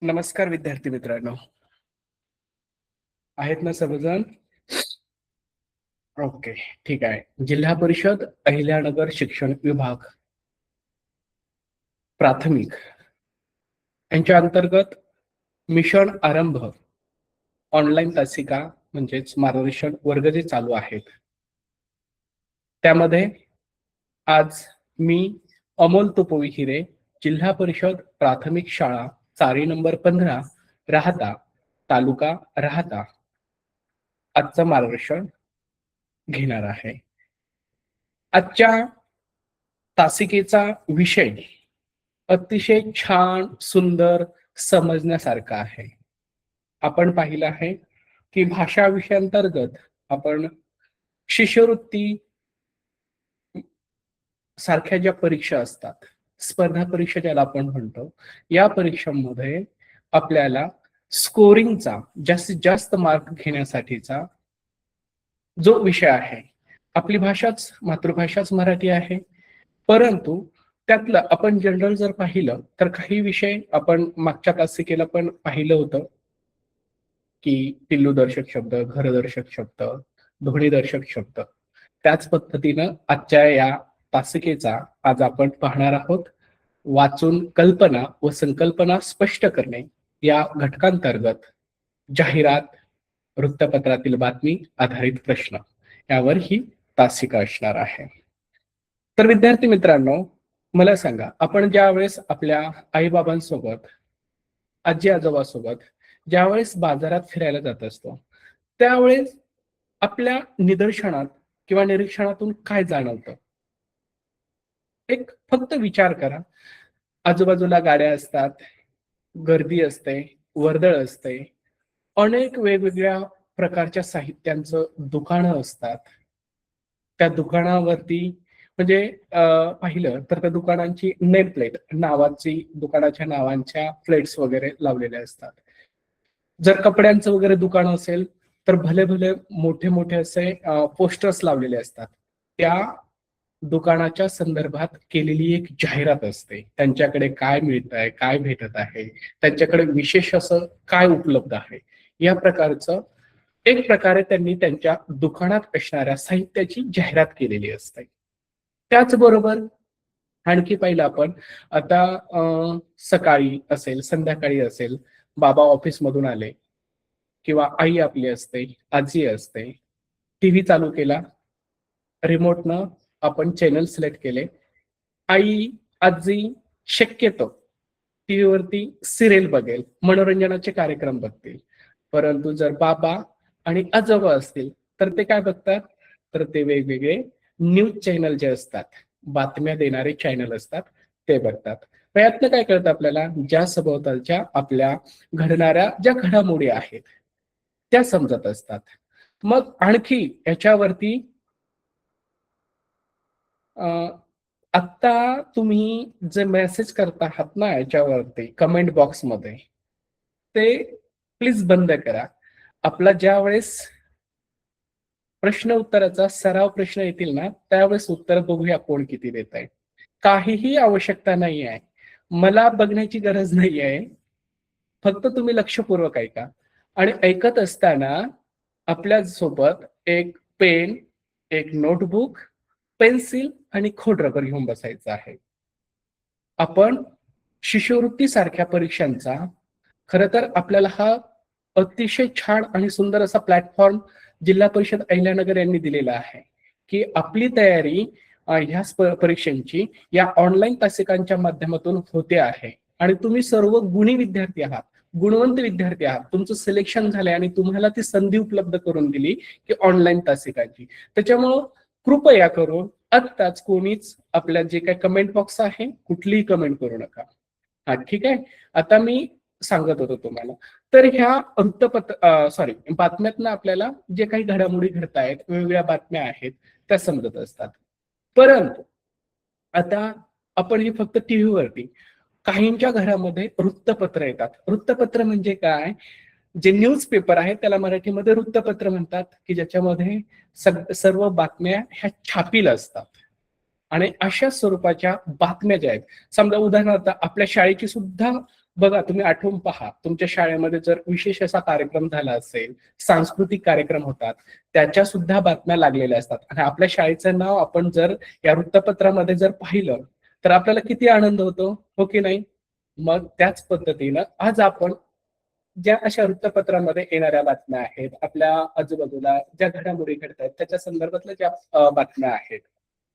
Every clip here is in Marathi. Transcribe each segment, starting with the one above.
नमस्कार विद्यार्थी मित्रांनो, आहेत ना सर्वजण? ओके, ठीक आहे. जिल्हा परिषद अहिल्यानगर शिक्षण विभाग प्राथमिक यांच्या अंतर्गत मिशन आरंभ ऑनलाईन तासिका म्हणजेच मार्गदर्शन वर्ग जे चालू आहेत, त्यामध्ये आज मी अमोल तुपवी हिरे, जिल्हा परिषद प्राथमिक शाळा चारी नंबर 15 राहता, तालुका राहता, आजचं मार्गदर्शन घेणार आहे. आजच्या तासिकेचा विषय अतिशय छान, सुंदर, समजण्यासारखा आहे. आपण पाहिलं आहे की भाषा विषयांतर्गत आपण शिष्यवृत्ती सारख्या ज्या परीक्षा असतात, स्पर्धा परीक्षा ज्याला आपण म्हणतो, या परीक्षांमध्ये आपल्याला स्कोरिंगचा जास्तीत जास्त मार्क घेण्यासाठीचा जो विषय आहे, आपली भाषाच मातृभाषाच मराठी आहे, परंतु त्यातलं आपण जनरल जर पाहिलं तर काही विषय आपण मागच्या तासिकेला पण पाहिलं होतं की टिल्लूदर्शक शब्द, घरदर्शक शब्द, ध्वनिदर्शक शब्द. त्याच पद्धतीनं आजच्या या तासिकेचा आज आपण पाहणार आहोत. वाचून कल्पना व संकल्पना स्पष्ट करणे या घटकांतर्गत जाहिरात, वृत्तपत्रातील बातमी आधारित प्रश्न यावर ही तासिका असणार आहे. तर विद्यार्थी मित्रांनो, मला सांगा, आपण ज्यावेळेस आपल्या आईबाबांसोबत, आजी आजोबासोबत ज्यावेळेस बाजारात फिरायला जात असतो, त्यावेळेस आपल्या निदर्शनात किंवा निरीक्षणातून काय जाणवतं? एक फक्त विचार करा. आजूबाजूला गाड्या असतात, गर्दी असते, वर्दळ असते, अनेक वेगवेगळ्या प्रकारच्या साहित्यांचं दुकानं असतात. त्या दुकानावरती म्हणजे पाहिलं तर त्या दुकानांची नेम प्लेट, नावाची, दुकानाच्या नावांच्या प्लेट्स वगैरे लावलेल्या असतात. जर कपड्यांचं वगैरे दुकान असेल तर भले भले मोठे मोठे असे पोस्टर्स लावलेले असतात. त्या दुकानाच्या संदर्भात केलेली एक जाहिरात असते. त्यांच्याकडे काय मिळत आहे, काय भेटत आहे, त्यांच्याकडे विशेष असं काय उपलब्ध आहे, या प्रकारचं एक प्रकारे त्यांनी त्यांच्या दुकानात असणाऱ्या साहित्याची जाहिरात केलेली असते. त्याचबरोबर आणखी पाहिलं आपण, आता सकाळी असेल, संध्याकाळी असेल, बाबा ऑफिसमधून आले किंवा आई आपली असते, आजी असते, टीव्ही चालू केला, रिमोटनं आपण चॅनल सिलेक्ट केले, आई आजी शक्यतो टीव्हीवरती सिरियल बघेल, मनोरंजनाचे कार्यक्रम बघतील. परंतु जर बाबा आणि आजोबा असतील तर ते काय बघतात? तर ते वेगवेगळे न्यूज चॅनल जे असतात, बातम्या देणारे चॅनल असतात, ते बघतात. यातनं काय कळतं आपल्याला? ज्या सभोवतालच्या आपल्या घडणाऱ्या ज्या घडामोडी आहेत त्या समजत असतात. मग आणखी याच्यावरती आता तुम्ही जे मेसेज करता आहात ना याच्यावरती कमेंट बॉक्समध्ये, ते प्लीज बंद करा. आपला ज्या वेळेस प्रश्न उत्तराचा सराव प्रश्न येतील ना, त्यावेळेस उत्तर बघूया कोण किती देत आहे. काहीही आवश्यकता नाही आहे, मला बघण्याची गरज नाही आहे. फक्त तुम्ही लक्षपूर्वक ऐका आणि ऐकत असताना आपल्या सोबत एक पेन, एक नोटबुक, पेन्सिल आणि खोडरबर घेऊन बसायचं आहे. आपण शिष्यवृत्ती सारख्या परीक्षांचा खरं तर आपल्याला हा अतिशय छान आणि सुंदर असा प्लॅटफॉर्म जिल्हा परिषद अहिल्यानगर यांनी दिलेला आहे की आपली तयारी ह्या परीक्षांची या ऑनलाईन तासिकांच्या माध्यमातून होते आहे आणि तुम्ही सर्व गुणी विद्यार्थी आहात, गुणवंत विद्यार्थी आहात. तुमचं सिलेक्शन झालंय आणि तुम्हाला ती संधी उपलब्ध करून दिली की ऑनलाईन तासिकांची. त्याच्यामुळं कृपया करून आत्ताच कोणीच आपल्या जे काही कमेंट बॉक्स आहे कुठलीही कमेंट करू नका. हा, ठीक आहे. आता मी सांगत होतो तुम्हाला, तर ह्या बातम्यातनं आपल्याला जे काही घडामोडी घडत आहेत, वेगवेगळ्या बातम्या आहेत, त्या समजत असतात. परंतु आता आपण हे फक्त टीव्हीवरती, काहींच्या घरामध्ये वृत्तपत्र येतात. वृत्तपत्र म्हणजे काय? जे न्यूज पेपर आहे त्याला मराठीमध्ये वृत्तपत्र म्हणतात, की ज्याच्यामध्ये सर्व बातम्या ह्या छापील असतात. आणि अशा स्वरूपाच्या बातम्या ज्या आहेत, समजा उदाहरणार्थ आपल्या शाळेची सुद्धा बघा, तुम्ही आठवून पहा, तुमच्या शाळेमध्ये जर विशेष असा कार्यक्रम झाला असेल, सांस्कृतिक कार्यक्रम होतात, त्याच्या सुद्धा बातम्या लागलेल्या असतात. आणि आपल्या शाळेचं नाव आपण जर या वृत्तपत्रामध्ये जर पाहिलं, तर आपल्याला किती आनंद होतो, हो की नाही? मग त्याच पद्धतीनं आज आपण ज्या अशा वृत्तपत्रामध्ये येणाऱ्या बातम्या आहेत, आपल्या आजूबाजूला ज्या घडामोडी घडतायत, त्याच्या संदर्भातल्या ज्या बातम्या आहेत,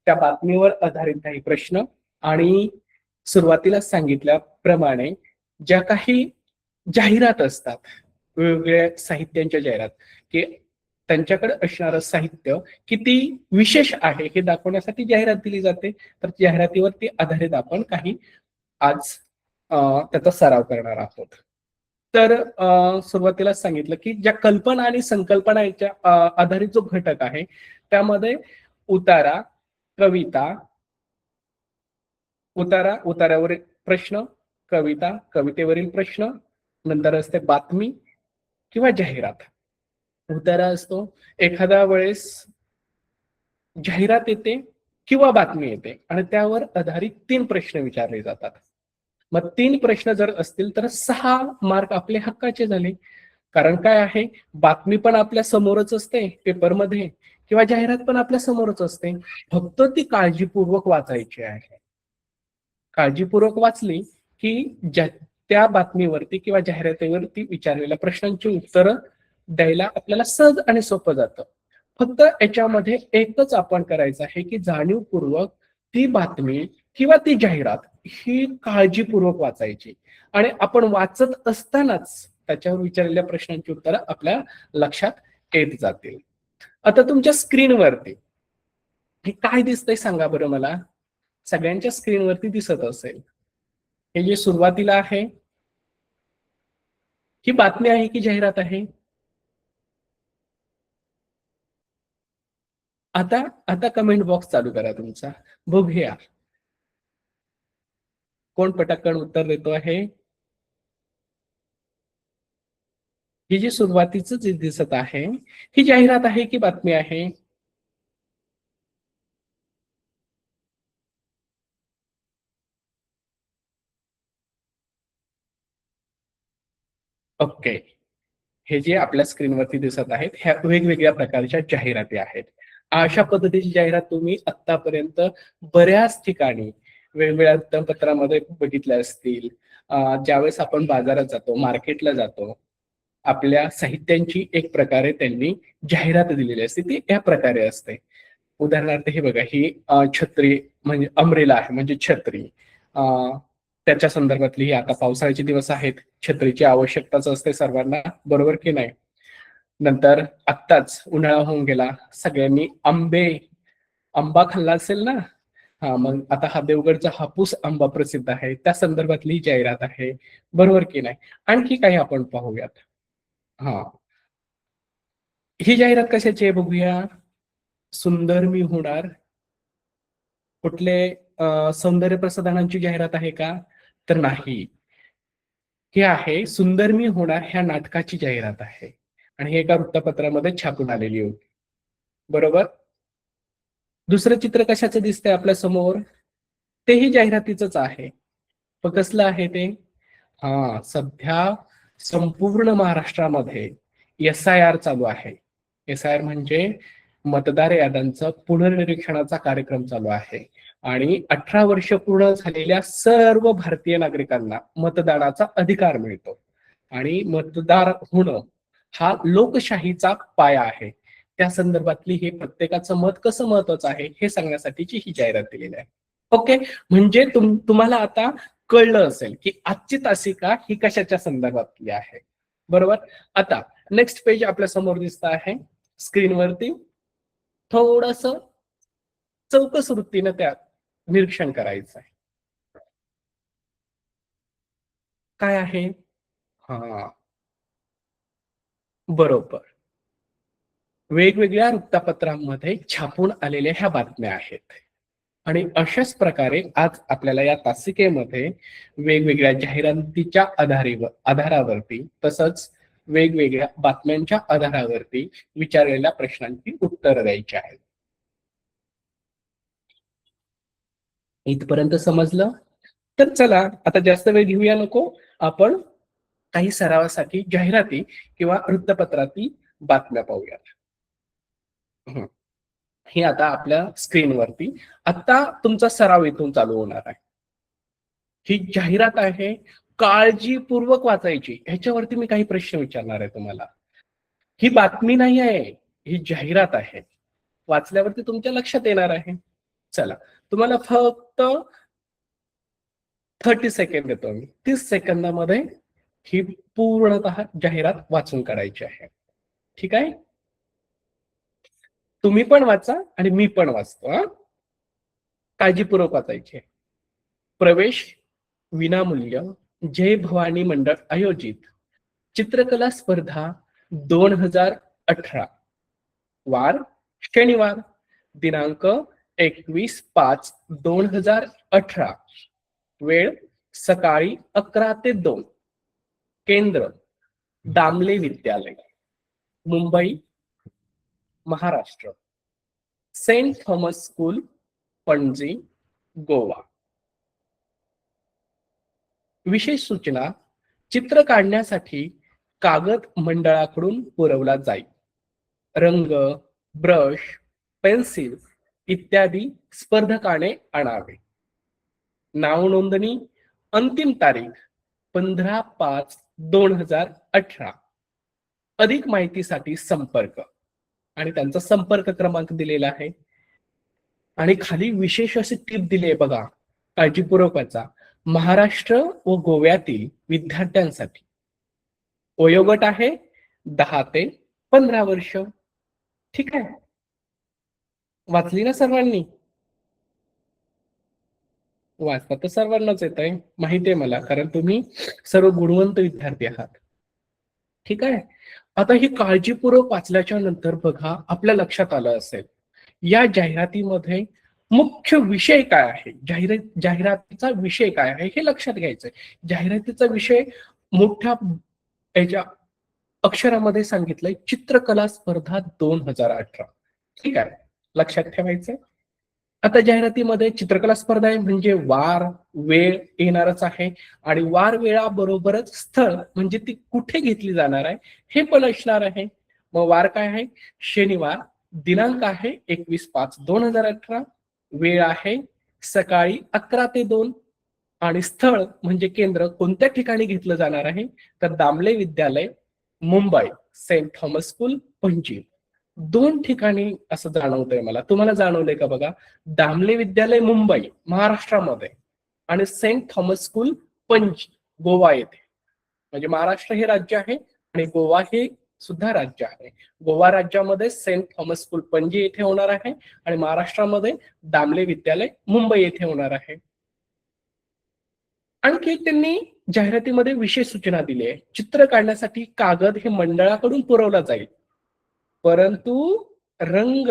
त्या बातमीवर आधारित काही प्रश्न आणि सुरुवातीला सांगितल्याप्रमाणे ज्या काही जाहिरात असतात, वेगवेगळ्या साहित्यांच्या जाहिरात, की त्यांच्याकडे असणारं साहित्य किती विशेष आहे हे दाखवण्यासाठी जाहिरात दिली जाते. तर जाहिरातीवरती आधारित आपण काही आज त्याचा सराव करणार आहोत. तर सुरुवातीलाच सांगितलं, की ज्या कल्पना आणि संकल्पना याच्या आधारित जो घटक आहे, त्यामध्ये उतारा, कविता, उताऱ्यावरील प्रश्न, कविता, कवितेवरील प्रश्न, नंतर असते बातमी किंवा जाहिरात. उतारा असतो, एखाद्या वेळेस जाहिरात येते किंवा बातमी येते आणि त्यावर आधारित 3 प्रश्न विचारले जातात. मग 3 प्रश्न जर असतील तर 6 मार्क आपले हक्काचे झाले. कारण काय आहे, बातमी पण आपल्या समोरच असते पेपरमध्ये किंवा जाहिरात पण आपल्या समोरच असते. फक्त ती काळजीपूर्वक वाचायची आहे. काळजीपूर्वक वाचली की त्या बातमीवरती किंवा जाहिरातीवरती विचारलेल्या प्रश्नांची उत्तरं द्यायला आपल्याला सहज आणि सोपं जातं. फक्त याच्यामध्ये एकच आपण करायचं आहे की जाणीवपूर्वक ती बातमी किंवा ती जाहिरात ही काळजीपूर्वक वाचायची आणि आपण वाचत असतानाच त्याच्यावर विचारलेल्या प्रश्नांची उत्तरं आपल्या लक्षात येत जातील. आता तुमच्या स्क्रीनवरती हे काय दिसतंय सांगा बरं मला? सगळ्यांच्या स्क्रीनवरती दिसत असेल. हे जे सुरुवातीला आहे, ही बातमी आहे की जाहिरात आहे? आता आता कमेंट बॉक्स चालू करा तुमचा. बघूया कोण पटाकन उत्तर देतो आहे. ही जी सुरुवातीचं जे दिसत आहे, ही जाहिरात आहे की बातमी आहे? ओके. हे जे आपल्या स्क्रीनवरती दिसत आहेत, ह्या वेगवेगळ्या प्रकारच्या जाहिराती आहेत. अशा पद्धतीची जाहिरात तुम्ही आत्तापर्यंत बऱ्याच ठिकाणी वेगवेगळ्या वृत्तपत्रामध्ये बघितल्या असतील. ज्यावेळेस आपण बाजारात जातो, मार्केटला जातो, आपल्या साहित्यांची एक प्रकारे त्यांनी जाहिरात दिलेली असते. ती या प्रकारे असते. उदाहरणार्थ हे बघा, ही छत्री म्हणजे अम्ब्रेला आहे म्हणजे छत्री. अ, त्याच्या संदर्भातली ही आता पावसाळ्याचे दिवस आहेत. छत्रीची आवश्यकताच असते सर्वांना, बरोबर की नाही? नंतर आत्ताच उन्हाळा होऊन गेला. सगळ्यांनी आंबा खाल्ला असेल ना? हां, मग आता हा देवगडचा हापूस आंबा प्रसिद्ध आहे. त्या संदर्भातली ही जाहिरात आहे. बरोबर की नाही? आणखी काही आपण पाहूयात. हां. ही जाहिरात कशाची आहे बघूया. सुंदर मी होणार. कुठले सौंदर्य प्रसाधनांची जाहिरात आहे का? तर नाही. हे आहे सुंदर मी होणार ह्या नाटकाची जाहिरात आहे. आणि हे एका वृत्तपत्रामध्ये छापून आलेली होती. बरोबर? दुसरं चित्र कशाचं दिसतंय आपल्या समोर? तेही जाहिरातीचंच आहे. पण कसलं आहे ते? सध्या संपूर्ण महाराष्ट्रामध्ये एस-आय-आर चालू आहे. एस-आय-आर म्हणजे मतदार याद्यांचं पुनर्निरीक्षणाचा कार्यक्रम चालू आहे. आणि 18 वर्ष पूर्ण झालेल्या सर्व भारतीय नागरिकांना मतदानाचा अधिकार मिळतो. आणि मतदार होणं हा लोकशाहीचा पाया आहे. त्या संदर्भातली हे प्रत्येकाचं मत कसं महत्वाचं आहे हे सांगण्यासाठीची ही जाहिरात दिलेली आहे. ओके. म्हणजे तुम्हाला आता कळलं असेल की आजची तासिका ही कशाच्या संदर्भातली आहे. बरोबर. आता नेक्स्ट पेज आपल्या समोर दिसत आहे स्क्रीनवरती. थोडस चौकस वृत्तीनं त्या निरीक्षण करायचं आहे. काय आहे? हा, बरोबर. वेगवेगळ्या वृत्तपत्रांमध्ये छापून आलेल्या ह्या बातम्या आहेत. आणि अशाच प्रकारे आज आपल्याला या तासिकेमध्ये वेगवेगळ्या जाहिरातीच्या आधारावरती तसंच वेगवेगळ्या बातम्यांच्या आधारावरती विचारलेल्या प्रश्नांची उत्तरं द्यायची आहेत. इथपर्यंत समजलं? तर चला आता जास्त वेळ घेऊया नको. आपण काही सरावासाठी जाहिराती किंवा वृत्तपत्रातील बातम्या पाहूयात. हं. ही आता आपल्या स्क्रीनवरती आता तुमचा सराव इथून चालू होणार आहे. ही जाहिरात आहे, काळजीपूर्वक वाचायची. ह्याच्यावरती मी काही प्रश्न विचारणार आहे तुम्हाला. ही बातमी नाही आहे, ही जाहिरात आहे. वाचल्यावरती तुमच्या लक्षात येणार आहे. चला, तुम्हाला फक्त 30 सेकंड देतो मी. 30 सेकंदामध्ये ही पूर्णतः जाहिरात वाचून काढायची आहे. ठीक आहे? तुम्ही पण वाचा आणि मी पण वाचतो हां. काळजीपूर्वक वाचायची आहे. प्रवेश विनामूल्य जय भवानी मंडळ आयोजित चित्रकला स्पर्धा 2018 वार शनिवार दिनांक 21/5/2018 वेळ सकाळी 11 ते 2 केंद्र Damle Vidyalaya Mumbai Maharashtra saint Thomas school Panaji Goa. विशेष सूचना चित्र काढण्यासाठी कागद मंडळाकडून पुरवला जाईल. रंग ब्रश पेन्सिल इत्यादी स्पर्धकाने आणावे. नाव नोंदणी अंतिम तारीख 15/5/2018. अधिक माहितीसाठी संपर्क आणि त्यांचा संपर्क क्रमांक दिलेला आहे. आणि खाली विशेष अशी टीप दिली आहे बघा, काळजीपूर्वक वाचा. महाराष्ट्र व गोव्यातील विद्यार्थ्यांसाठी वयोगट आहे 10 ते 15 वर्ष. ठीक आहे, वाचली ना सर्वांनी? वाचता तर सर्वांनाच येत आहे, माहिती आहे मला, कारण तुम्ही सर्व गुणवंत विद्यार्थी आहात. ठीक आहे, आता ही काळजीपूर्वक वाचल्याच्या नंतर बघा आपल्या लक्षात आलं असेल या जाहिरातीमध्ये मुख्य विषय काय आहे, जाहिरातीचा विषय काय आहे हे लक्षात घ्यायचंय. जाहिरातीचा विषय मोठ्या याच्या अक्षरामध्ये सांगितलंय, चित्रकला स्पर्धा 2018. ठीक आहे, लक्षात ठेवायचंय. आता जाहिरातीमध्ये चित्रकला स्पर्धा आहे म्हणजे वार वेळ येणारच आहे आणि वार वेळाबरोबरच स्थळ म्हणजे ती कुठे घेतली जाणार आहे हे पण असणार आहे. मग वार काय आहे? शनिवार. दिनांक आहे 21/5/2018. वेळ आहे सकाळी 11 ते 2 आणि स्थळ म्हणजे केंद्र कोणत्या ठिकाणी घेतलं जाणार आहे तर Damle Vidyalaya Mumbai saint Thomas school Panaji. 2 ठिकाणी असं जाणवतंय मला. तुम्हाला जाणवलंय का बघा? दामले विद्यालय मुंबई महाराष्ट्रामध्ये आणि saint Thomas school Panaji Goa येथे. म्हणजे महाराष्ट्र हे राज्य आहे आणि गोवा हे सुद्धा राज्य आहे. गोवा राज्यामध्ये सेंट थॉमस स्कूल पणजी येथे होणार आहे आणि महाराष्ट्रामध्ये दामले विद्यालय मुंबई येथे होणार आहे. आणखी त्यांनी जाहिरातीमध्ये विशेष सूचना दिली आहे. चित्र काढण्यासाठी कागद हे मंडळाकडून पुरवला जाईल. परंतु रंग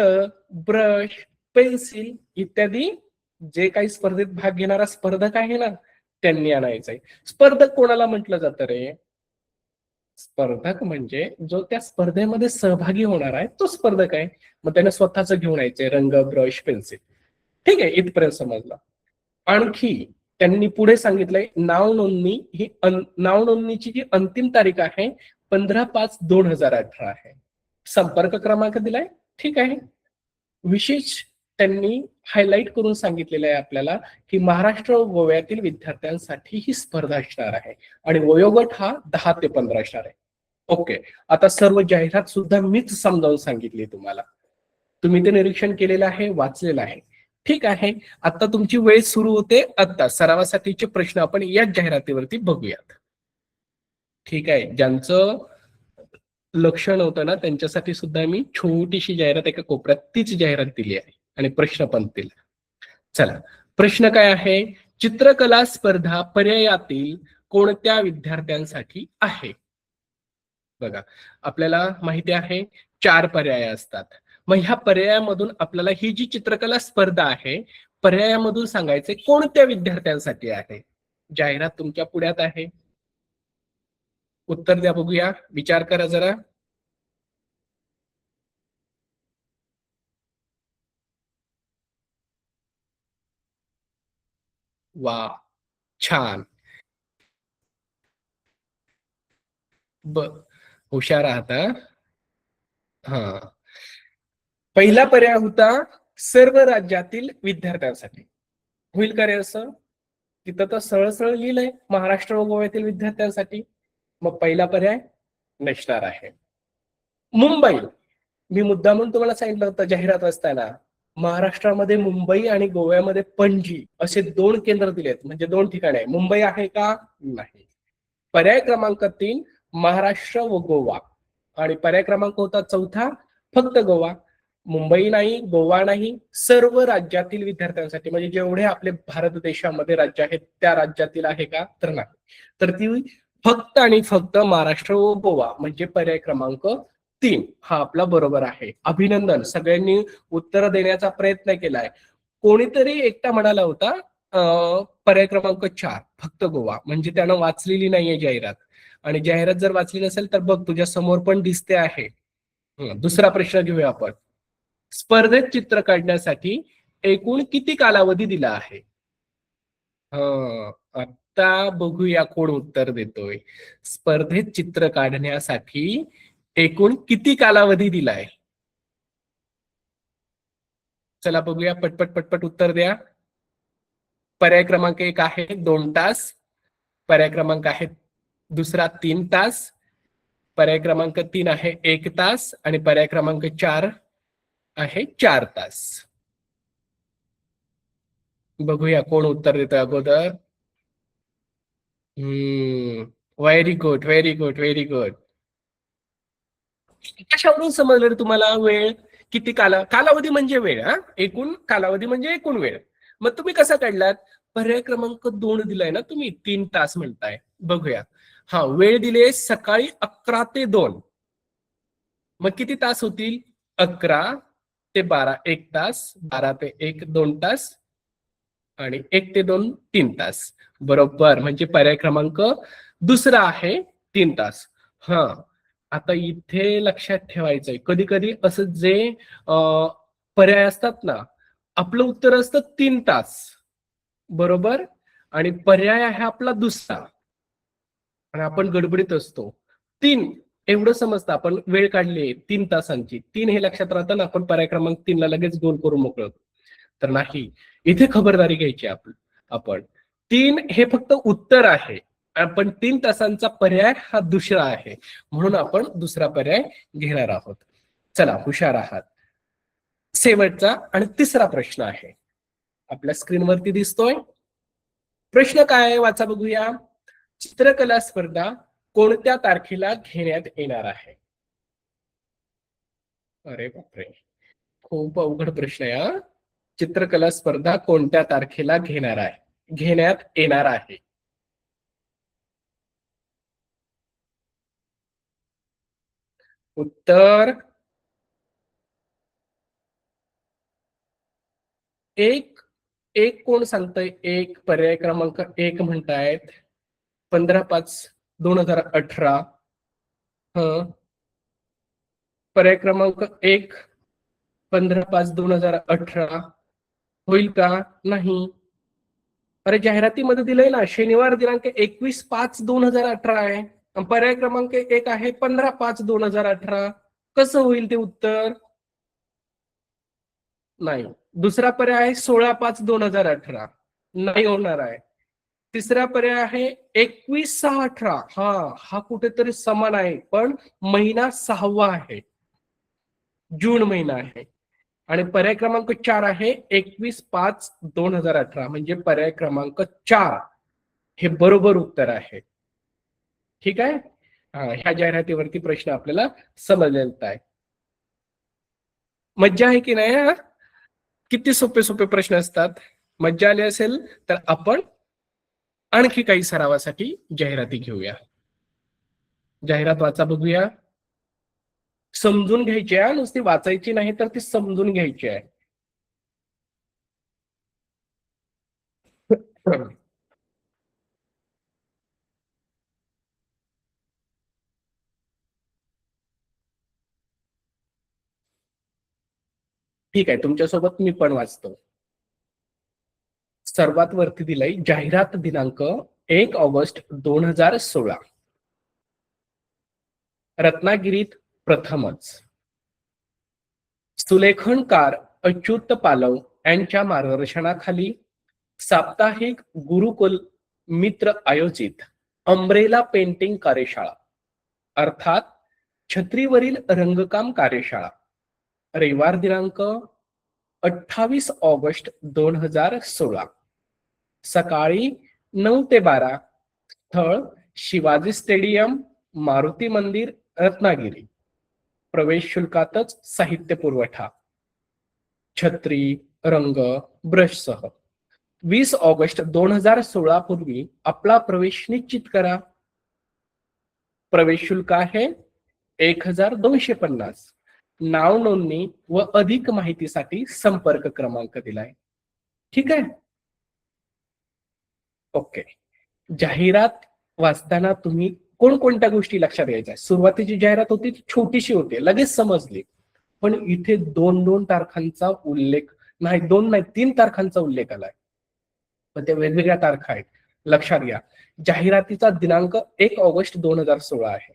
ब्रश पेन्सिल इत्यादी जे काही स्पर्धेत भाग घेणारा स्पर्धक आहे ना त्यांनी आणायचंय. स्पर्धक कोणाला म्हटलं जातं रे? स्पर्धक म्हणजे जो त्या स्पर्धेमध्ये सहभागी होणार आहे तो स्पर्धक आहे. मग त्याने स्वतःच घेऊन यायचंय रंग ब्रश पेन्सिल. ठीक आहे, इथपर्यंत समजलं. आणखी त्यांनी पुढे सांगितलंय नाव नोंदणी ही नाव नोंदणीची जी अंतिम तारीख आहे 15/5/2018 आहे. संपर्क क्रमांक दिलाय. ठीक आहे, विशेष त्यांनी हायलाइट करून सांगितलेलं आहे आपल्याला की महाराष्ट्र व गोव्यातील विद्यार्थ्यांसाठी ही स्पर्धा असणार आहे आणि वयोगट हा 10 ते 15 असणार आहे. ओके, आता सर्व जाहिरात सुद्धा मीच समजावून सांगितली तुम्हाला. तुम्ही ते निरीक्षण केलेलं आहे, वाचलेलं आहे. ठीक आहे, आता तुमची वेळ सुरू होते. आता सरावासाठीचे प्रश्न आपण याच जाहिरातीवरती बघूयात. ठीक आहे, ज्यांचं लक्ष नव्हतं ना त्यांच्यासाठी सुद्धा मी छोटीशी जाहिरात एका कोपऱ्यात तीच जाहिरात दिली आहे आणि प्रश्न पण दिला. चला, प्रश्न काय आहे? चित्रकला स्पर्धा पर्यायातील कोणत्या विद्यार्थ्यांसाठी आहे? बघा, आपल्याला माहिती आहे 4 पर्याय असतात. मग ह्या पर्यायामधून आपल्याला ही जी चित्रकला स्पर्धा आहे पर्यायामधून सांगायचे कोणत्या विद्यार्थ्यांसाठी आहे. जाहिरात तुमच्या पुढ्यात आहे, उत्तर द्या बघूया, विचार करा जरा. वा, छान. ब हुशार आहात हा. हा. पहिला पर्याय होता सर्व राज्यातील विद्यार्थ्यांसाठी. होईल का रे असं? तिथं तर सरळ सरळ लिहिलंय महाराष्ट्र व गोव्यातील विद्यार्थ्यांसाठी. मग पहिला पर्याय नसणार आहे. मुंबई. मी मुद्दामून तुम्हाला सांगितलं होतं जाहिरात असताना, महाराष्ट्रामध्ये मुंबई आणि गोव्यामध्ये पणजी असे 2 केंद्र दिलेत, म्हणजे 2 ठिकाणे आहे. मुंबई आहे का? नाही. पर्याय क्रमांक 3 महाराष्ट्र व गोवा. आणि पर्याय क्रमांक होता चौथा फक्त गोवा. मुंबई नाही, गोवा नाही, सर्व राज्यातील विद्यार्थ्यांसाठी, म्हणजे जेवढे आपले भारत देशामध्ये राज्य आहेत त्या राज्यातील आहे का? तर नाही. तर ती फक्त आणि फक्त महाराष्ट्र व गोवा, म्हणजे पर्याय क्रमांक 3 हा आपला बरोबर आहे. अभिनंदन, सगळ्यांनी उत्तर देण्याचा प्रयत्न केलाय. कोणीतरी एकटा म्हणाला होता पर्याय क्रमांक 4 फक्त गोवा, म्हणजे त्यानं वाचलेली नाहीये जाहिरात. आणि जाहिरात जर वाचली नसेल तर बघ तुझ्या समोर पण दिसते आहे. दुसरा प्रश्न घेऊया आपण. स्पर्धेत चित्र काढण्यासाठी एकूण किती कालावधी दिला आहे? आता बघूया कोण उत्तर देतोय. स्पर्धेत चित्र काढण्यासाठी एकूण किती कालावधी दिलाय? चला बघूया, पटपट पटपट उत्तर द्या. पर्याय क्रमांक 1 आहे 2 तास, पर्याय क्रमांक आहे दुसरा 3 तास, पर्याय क्रमांक 3 आहे 1 तास आणि पर्याय क्रमांक 4 आहे 4 तास. बघूया कोण उत्तर देतोय अगोदर. Very good, very good, very good. कशावरून समजलं रे तुम्हाला वेळ किती कालावधी म्हणजे वेळ, हा एकूण कालावधी म्हणजे एकूण वेळ. मग तुम्ही कसा काढलात? पर्याय क्रमांक 2 दिलाय ना तुम्ही, 3 तास म्हणताय. बघूया. हा, वेळ दिले सकाळी 11 ते 2. मग किती तास होतील? 11 ते 12 1 तास, 12 ते 1 2 तास आणि 1 ते 2 3 तास. बरोबर, म्हणजे पर्याय क्रमांक दुसरा आहे 3 तास. हा, आता इथे लक्षात ठेवायचंय, कधी कधी असं जे पर्याय असतात ना, आपलं उत्तर असतं 3 तास बरोबर, आणि पर्याय आहे आपला दुसरा, आणि आपण गडबडीत असतो. 3 एवढं समजतं, आपण वेळ काढली 3 तासांची, 3 हे लक्षात राहतं ना, आपण पर्याय क्रमांक 3 ला लगेच गोल करून मोकळतो. तर नाही, इथे खबरदारी घ्यायची आपण 3 हे फक्त उत्तर आहे, पण 3 तासांचा पर्याय हा दुसरा आहे, म्हणून आपण दुसरा पर्याय घेणार आहोत. चला, हुशार आहात. शेवटचा आणि तिसरा प्रश्न आहे, आपल्या स्क्रीनवरती दिसतोय. प्रश्न काय आहे वाचा बघूया. चित्रकला स्पर्धा कोणत्या तारखेला घेण्यात येणार आहे? अरे बापरे, खूप अवघड प्रश्न आहे हा. चित्रकला स्पर्धा कोणत्या तारखेला घेण्यात येणार आहे? उत्तर एक एक कोण सांगतंय? एक पर्याय क्रमांक 1 म्हणतायत 15/5/2018. हं, पर्याय क्रमांक 1 15/5/2018. होईल का? नाही. अरे, जाहिरातीमध्ये दिलंय ना, शनिवार दिनांक 21/5/2018 आहे. पर्याय क्रमांक 1 आहे 15/5/2018. कसं होईल ते उत्तर? नाही. दुसरा पर्याय आहे 16/5/2018. नाही होणार आहे. तिसरा पर्याय आहे 21/6/18. हा कुठेतरी समान आहे, पण महिना 6वा आहे, जून महिना आहे. आणि पर्याय क्रमांक 4 आहे 21/5/2018, म्हणजे पर्याय क्रमांक 4 हे बरोबर उत्तर आहे. ठीक आहे. ह्या जाहिरातीवरती प्रश्न आपल्याला समजलेला आहे. मज्जा आहे की नाही? किती सोपे सोपे प्रश्न असतात. मज्जा आली असेल तर आपण आणखी काही सरावासाठी जाहिराती घेऊया. जाहिरात वाचा बघूया. समजून घ्यायची आहे, नुसती वाचायची नाही, तर ती समजून घ्यायची आहे. ठीक आहे, तुमच्यासोबत मी पण वाचतो. सर्वात वरती दिलंय जाहिरात दिनांक 1 ऑगस्ट 2016. रत्नागिरीत प्रथमच. सुलेखनकार अच्युत पालव यांच्या मार्गदर्शनाखाली साप्ताहिक गुरुकुल मित्र आयोजित अंब्रेला पेंटिंग कार्यशाळा अर्थात छत्रीवरील रंगकाम कार्यशाळा रविवार दिनांक 28 ऑगस्ट 2016 सकाळी 9 ते 12. स्थळ शिवाजी स्टेडियम, मारुती मंदिर, रत्नागिरी. प्रवेश शुल्कातच साहित्य पुरवठा, छत्री, रंग, ब्रशसह. 20 ऑगस्ट 2016 पूर्वी आपला प्रवेश निश्चित करा. प्रवेश शुल्क आहे 1250. नाव नोंदणी व अधिक माहितीसाठी संपर्क क्रमांक दिलाय. ठीक आहे. ओके. जाहिरात वाचताना तुम्ही कोणकोणत्या गोष्टी लक्षात घ्यायच्या. सुरुवातीची जाहिरात होती ती छोटीशी होती, लगेच समजली. पण इथे 2 तारखांचा उल्लेख नाही, 2 नाही 3 तारखांचा उल्लेख आलाय. पण त्या वेगवेगळ्या तारखा आहेत, लक्षात घ्या. जाहिरातीचा दिनांक 1 ऑगस्ट 2016 आहे.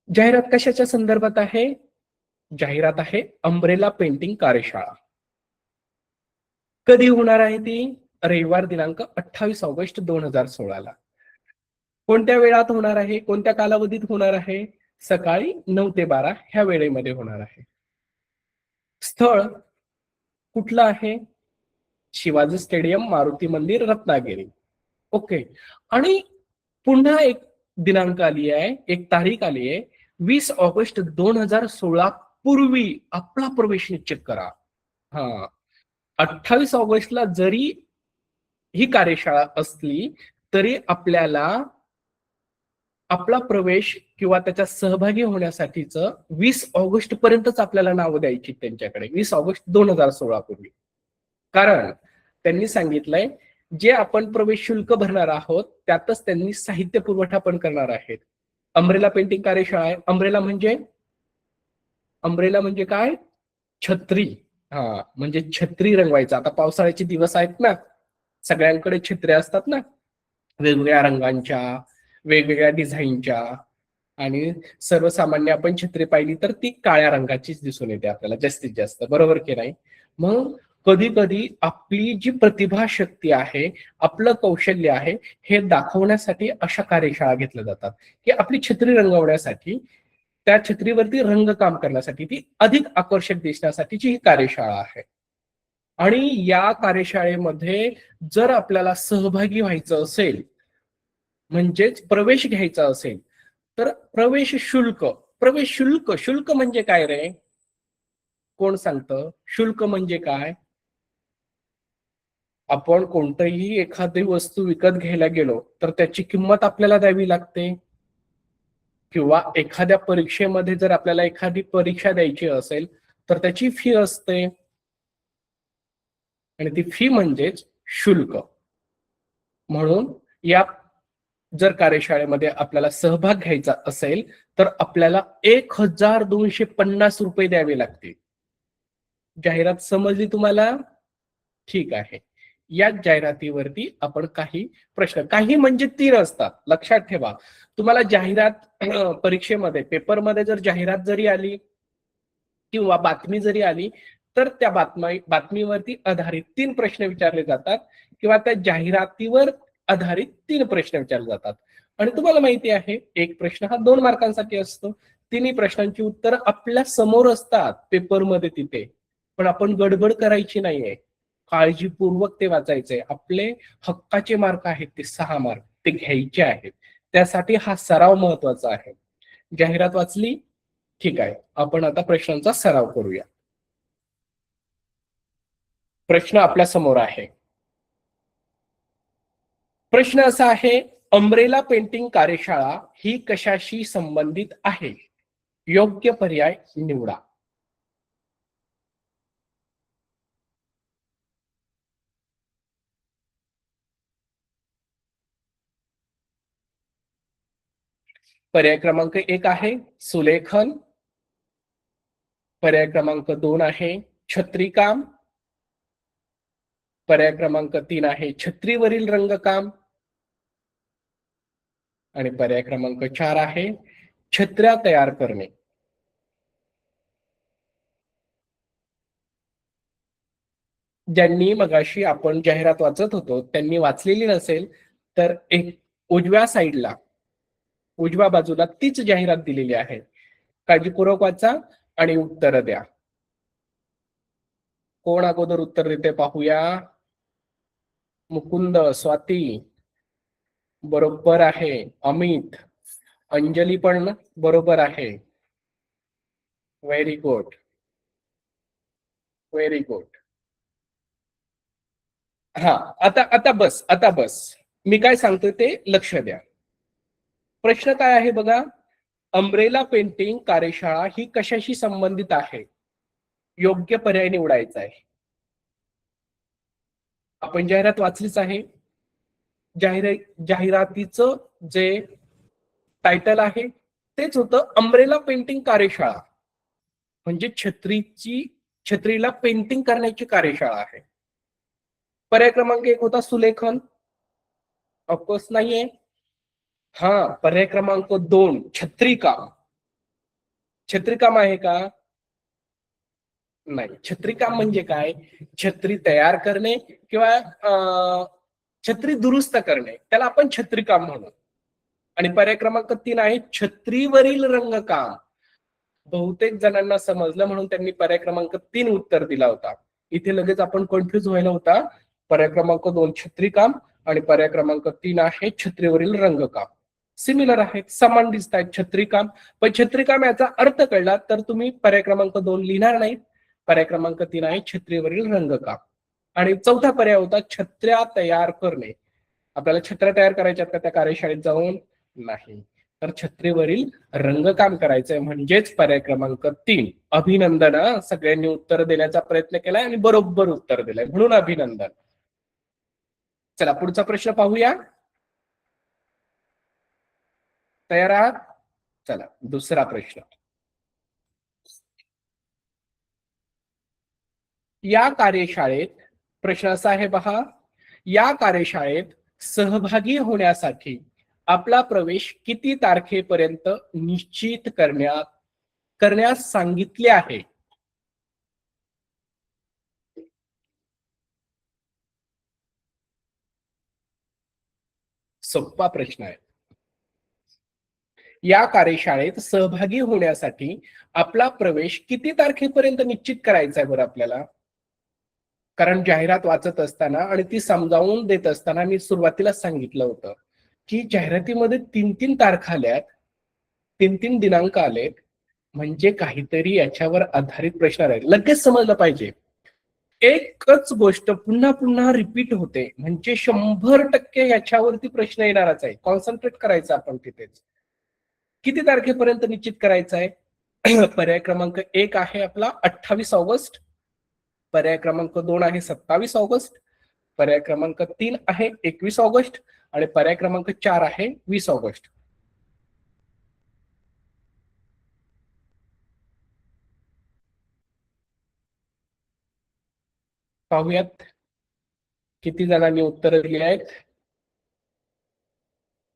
जाहिरात कशाच्या संदर्भात आहे? जाहिरात आहे अंब्रेला पेंटिंग कार्यशाळा. कधी होणार आहे ती? रविवार दिनांक 28 ऑगस्ट 2016 ला. कोणत्या वेळात होणार आहे? कोणत्या कालावधीत होणार आहे? सकाळी 9 ते 12 ह्या वेळेमध्ये होणार आहे. स्थळ कुठलं आहे? शिवाजी स्टेडियम, मारुती मंदिर, रत्नागिरी. ओके. आणि पुन्हा एक दिनांक आली आहे, एक तारीख आली आहे, 20 ऑगस्ट 2016 पूर्वी आपला प्रवेश निश्चित करा. हा, 28 ऑगस्टला जरी ही कार्यशाळा असली तरी आपल्याला आपला प्रवेश किंवा त्याच्यात सहभागी होण्यासाठीच 20 ऑगस्ट पर्यंतच आपल्याला नावं द्यायची त्यांच्याकडे, 20 ऑगस्ट 2016 पूर्वी. कारण त्यांनी सांगितलंय जे आपण प्रवेश शुल्क भरणार आहोत त्यातच त्यांनी साहित्य पुरवठा पण करणार आहेत. अंब्रेला पेंटिंग कार्यशाळा आहे. अंब्रेला म्हणजे काय? छत्री. हा, म्हणजे छत्री रंगवायचा. आता पावसाळ्याचे दिवस आहेत ना, सगळ्यांकडे छत्र्या असतात ना, वेगवेगळ्या रंगांच्या, वेगवेगळ्या डिझाईनच्या. आणि सर्वसामान्य आपण छत्री पाहिली तर ती काळ्या रंगाचीच दिसून येते आपल्याला जास्तीत जास्त, बरोबर की नाही? मग कधी कधी आपली जी प्रतिभा शक्ती आहे, आपलं कौशल्य आहे, हे दाखवण्यासाठी अशा कार्यशाळा घेतल्या जातात की आपली छत्री रंगवण्यासाठी, त्या छत्रीवरती रंगकाम करण्यासाठी, ती अधिक आकर्षक दिसण्यासाठीची ही कार्यशाळा आहे. आणि या कार्यशाळेमध्ये जर आपल्याला सहभागी व्हायचं असेल, म्हणजेच प्रवेश घ्यायचा असेल, तर प्रवेश शुल्क. शुल्क म्हणजे काय रे? कोण सांगतं? शुल्क म्हणजे काय? आपण कोणतंही एखादी वस्तू विकत घ्यायला गेलो तर त्याची किंमत आपल्याला द्यावी लागते. किंवा एखाद्या परीक्षेमध्ये जर आपल्याला एखादी परीक्षा द्यायची असेल तर त्याची फी असते, आणि ती फी म्हणजेच शुल्क. म्हणून या जर कार्यशाळेमध्ये आपल्याला सहभाग घ्यायचा असेल तर आपल्याला 1250 रुपये द्यावे लागतील. जाहिरात समजली तुम्हाला? ठीक आहे. या जाहिरातीवरती आपण काही म्हणजे 3 असतात, लक्षात ठेवा. तुम्हाला जाहिरात परीक्षेमध्ये, पेपरमध्ये जर जाहिरात जरी आली किंवा बातमी जरी आली तर त्या बातमीवरती आधारित 3 प्रश्न विचारले जातात किंवा त्या जाहिरातीवर आधारित 3 प्रश्न विचारले जातात. आणि तुम्हाला माहिती आहे, एक प्रश्न हा 2 मार्कांसाठी असतो. 3 प्रश्नांची उत्तरं आपल्या समोर असतात पेपरमध्ये तिथे. पण आपण गडबड करायची नाहीये, काळजीपूर्वक ते वाचायचंय. आपले हक्काचे मार्क आहेत ते 6 मार्क, ते घ्यायचे आहेत. त्यासाठी हा सराव महत्वाचा आहे. जाहिरात वाचली? ठीक आहे. आपण आता प्रश्नांचा सराव करूया. प्रश्न आपल्या समोर आहे. प्रश्न असा आहे, अंब्रेला पेंटिंग कार्यशाळा ही कशाशी संबंधित आहे? योग्य पर्याय निवडा. पर्याय क्रमांक 1 आहे सुलेखन. पर्याय क्रमांक 2 आहे छत्रीकाम. पर्याय क्रमांक 3 आहे छत्रीवरील रंगकाम. आणि पर्याय क्रमांक 4 आहे छत्र्या तयार करणे. ज्यांनी मगाशी आपण जाहिरात वाचत होतो त्यांनी वाचलेली नसेल तर एक उजव्या साईडला उजव्या बाजूला तीच जाहिरात दिलेली आहे. काळजीपूर्वक वाचा आणि उत्तर द्या. कोण अगोदर उत्तर देते पाहूया. मुकुंद, स्वाती बरोबर आहे. अमित, अंजली पण बरोबर आहे. Very good, very good. हा, आता बस मी काय सांगतोय ते लक्ष द्या. प्रश्न काय आहे बघा. अम्ब्रेला पेंटिंग कार्यशाळा ही कशाशी संबंधित आहे? योग्य पर्याय निवडायचा आहे. आपण जाहिरात वाचलीच आहे. जाहिरातीचं जे टायटल आहे तेच होतं अम्ब्रेला पेंटिंग कार्यशाळा, म्हणजे छत्रीला पेंटिंग करण्याची कार्यशाळा आहे. पर्याय क्रमांक 1 होता सुलेखन, ऑफकोर्स नाहीये. हा, पर्याय क्रमांक 2 छत्रीकाम. छत्रीकाम आहे का? नाही. छत्रीकाम म्हणजे काय? छत्री तयार करणे किंवा छत्री दुरुस्त करणे, त्याला आपण छत्रीकाम म्हणू. आणि पर्याय क्रमांक 3 आहे छत्रीवरील रंगकाम. बहुतेक जणांना समजलं म्हणून त्यांनी पर्याय क्रमांक 3 उत्तर दिला होता. इथे लगेच आपण कन्फ्युज व्हायला होता. पर्याय क्रमांक 2 छत्रीकाम आणि पर्याय क्रमांक 3 आहे छत्रीवरील रंगकाम. सिमिलर आहेत, समान दिसत आहेत छत्रीकाम. पण छत्रीकाम याचा अर्थ कळला तर तुम्ही पर्याय क्रमांक 2 लिहिणार नाहीत. पर्याय क्रमांक 3 आहे छत्रीवरील रंगकाम. आणि चौथा पर्याय होता छत्र्या तयार करणे. आपल्याला छत्र्या तयार करायच्या का त्या कार्यशाळेत जाऊन? नाही. तर छत्रीवरील रंगकाम करायचंय, म्हणजेच पर्याय क्रमांक 3. अभिनंदन. सगळ्यांनी उत्तर देण्याचा प्रयत्न केलाय आणि बरोबर उत्तर दिलंय, म्हणून अभिनंदन. चला पुढचा प्रश्न पाहूया. तयार आहात? चला दुसरा प्रश्न. या कार्यशाळेत प्रश्न असा आहे पहा. या कार्यशाळेत सहभागी होण्यासाठी आपला प्रवेश किती तारखेपर्यंत निश्चित करण्यास सांगितले आहे? सोपा प्रश्न आहे. या कार्यशाळेत सहभागी होण्यासाठी आपला प्रवेश किती तारखेपर्यंत निश्चित करायचा आहे बरं आपल्याला? कारण जाहिरात वाचत असताना आणि ती समजावून देत असताना मी सुरुवातीलाच सांगितलं होतं की जाहिरातीमध्ये 3-3 तारखा आल्यात, 3-3 दिनांक आलेत, म्हणजे काहीतरी याच्यावर आधारित प्रश्न आहे. लगेच समजलं पाहिजे. एकच गोष्ट पुन्हा पुन्हा रिपीट होते म्हणजे 100% याच्यावरती प्रश्न येणारच आहे. कॉन्सन्ट्रेट करायचं आपण तिथेच. किती तारखेपर्यंत निश्चित करायचं आहे? पर्याय क्रमांक 1 आहे आपला 28 ऑगस्ट. पर्याय क्रमांक 2 आहे 27 ऑगस्ट. पर्याय क्रमांक 3 आहे 21 ऑगस्ट आणि पर्याय क्रमांक 4 आहे 20 ऑगस्ट. पाहूयात किती जणांनी उत्तर दिली आहेत.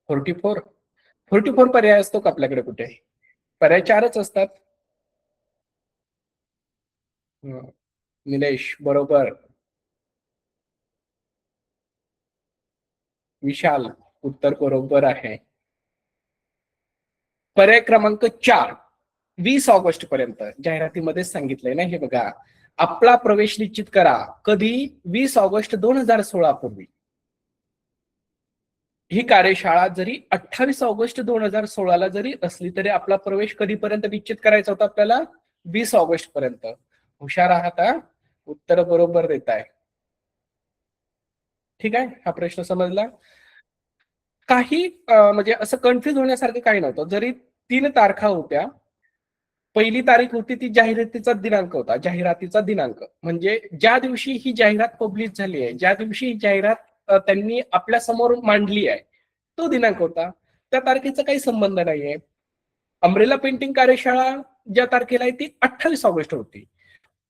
44 पर्याय असतो का आपल्याकडे कुठे? पर्याय 4च असतात. निलेश बरोबर. विशाल उत्तर बरोबर आहे. पर्याय क्रमांक 4 20 ऑगस्ट पर्यंत जाहिरातीमध्ये सांगितलंय ना. हे बघा, आपला प्रवेश निश्चित करा कधी? 20 ऑगस्ट 2016 पूर्वी. ही कार्यशाळा जरी 28 ऑगस्ट 2016 जरी असली तरी आपला प्रवेश कधीपर्यंत निश्चित करायचा होता आपल्याला? 20 ऑगस्ट पर्यंत. हुशार आहात हा, उत्तर बरोबर देत आहे. ठीक आहे, हा प्रश्न समजला. काही म्हणजे असं कन्फ्युज होण्यासारखं काही नव्हतं. जरी 3 तारखा होत्या, पहिली तारीख होती ती जाहिरातीचा दिनांक होता. जाहिरातीचा दिनांक म्हणजे ज्या दिवशी ही जाहिरात पब्लिश झाली आहे, ज्या दिवशी ही जाहिरात त्यांनी आपल्या समोर मांडली आहे, तो दिनांक होता. त्या तारखेचा काही संबंध नाहीये. अम्ब्रेला पेंटिंग कार्यशाळा ज्या तारखेला आहे ती 28 ऑगस्ट होती.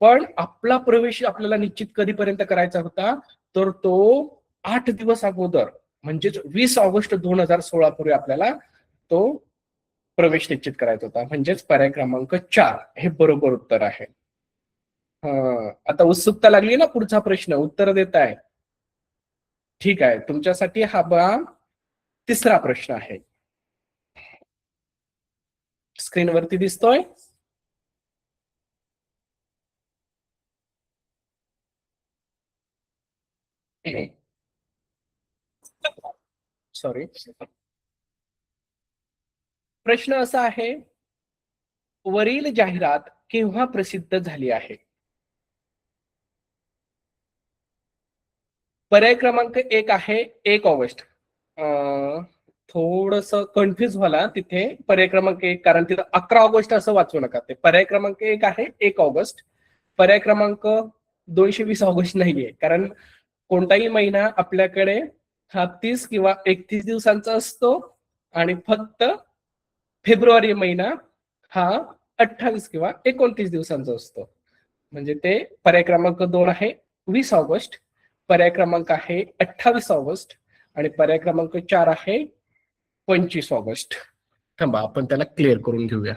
पण आपला प्रवेश आपल्याला निश्चित कधीपर्यंत करायचा होता? तर तो 8 दिवस अगोदर म्हणजेच 20 ऑगस्ट 2016 पूर्वी आपल्याला तो प्रवेश निश्चित करायचा होता. म्हणजेच पर्याय क्रमांक 4 हे बरोबर उत्तर आहे. आता उत्सुकता लागली ना, पुढचा प्रश्न उत्तर देत आहे. ठीक आहे, तुमच्यासाठी हा बा तिसरा प्रश्न आहे. स्क्रीनवरती दिसतोय. सॉरी. प्रश्न असा आहे, वरील जाहिरात केव्हा प्रसिद्ध झाली आहे? पर्याय क्रमांक 1 आहे 1 ऑगस्ट. थोडस कन्फ्युज व्हायला तिथे पर्याय क्रमांक 1, कारण तिथं 11 ऑगस्ट असं वाचू नका. ते पर्याय क्रमांक 1 आहे 1 ऑगस्ट. पर्याय क्रमांक 220 ऑगस्ट नाहीये, कारण कोणताही महिना आपल्याकडे हा 30 किंवा 31 दिवसांचा असतो आणि फक्त फेब्रुवारी महिना हा 28 किंवा 29 दिवसांचा असतो. म्हणजे ते पर्याय क्रमांक 2 आहे 20 ऑगस्ट, पर्याय क्रमांक आहे 28 ऑगस्ट आणि पर्याय क्रमांक 4 आहे 25 ऑगस्ट. थांबा, आपण त्याला क्लिअर करून घेऊया.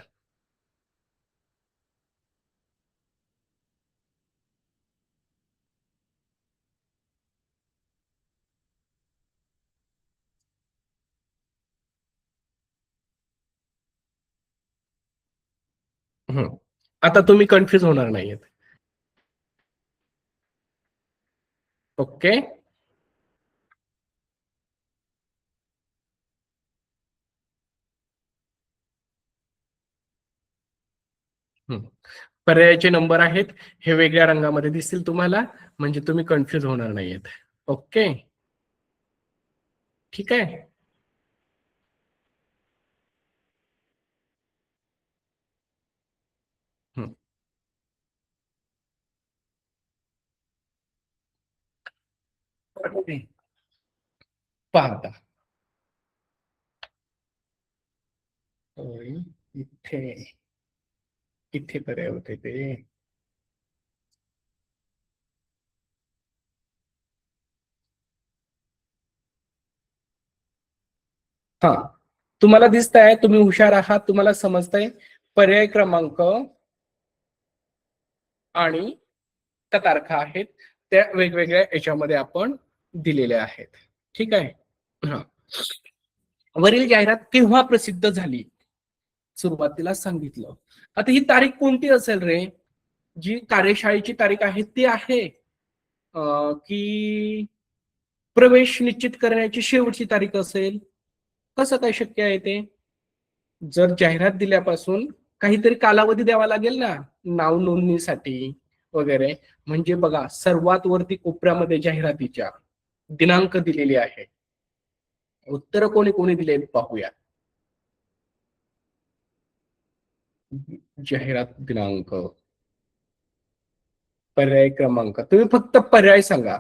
आता तुम्ही कन्फ्युज होणार नाहीयेत. ओके. पर्यायाचे नंबर आहेत, हे वेगळ्या रंगामध्ये दिसतील तुम्हाला, म्हणजे तुम्ही कन्फ्युज होणार नाहीयेत. ओके, ठीक आहे. पाहता इथे इथे पर्याय होते ते. हा, तुम्हाला दिसत आहे, तुम्ही हुशार आहात, तुम्हाला समजतंय. पर्याय क्रमांक आणि त्या तारखा आहेत त्या वेगवेगळ्या याच्यामध्ये आपण दिलेल्या आहेत. ठीक आहे. हा, वरील जाहिरात केव्हा प्रसिद्ध झाली? सुरुवातीला सांगितलं. आता ही तारीख कोणती असेल रे? जी कार्यशाळेची तारीख आहे ती आहे, की प्रवेश निश्चित करण्याची शेवटची तारीख असेल? कसं काय शक्य आहे ते? जर जाहिरात दिल्यापासून काहीतरी कालावधी द्यावा लागेल ना, नाव नोंदणीसाठी वगैरे. म्हणजे बघा, सर्वात वरती कोपऱ्यामध्ये जाहिरातीच्या दिनांक दिलेली आहे. उत्तर कोणी कोणी दिले पाहूया. जाहिरात दिनांक, पर्याय क्रमांक, तुम्ही फक्त पर्याय सांगा.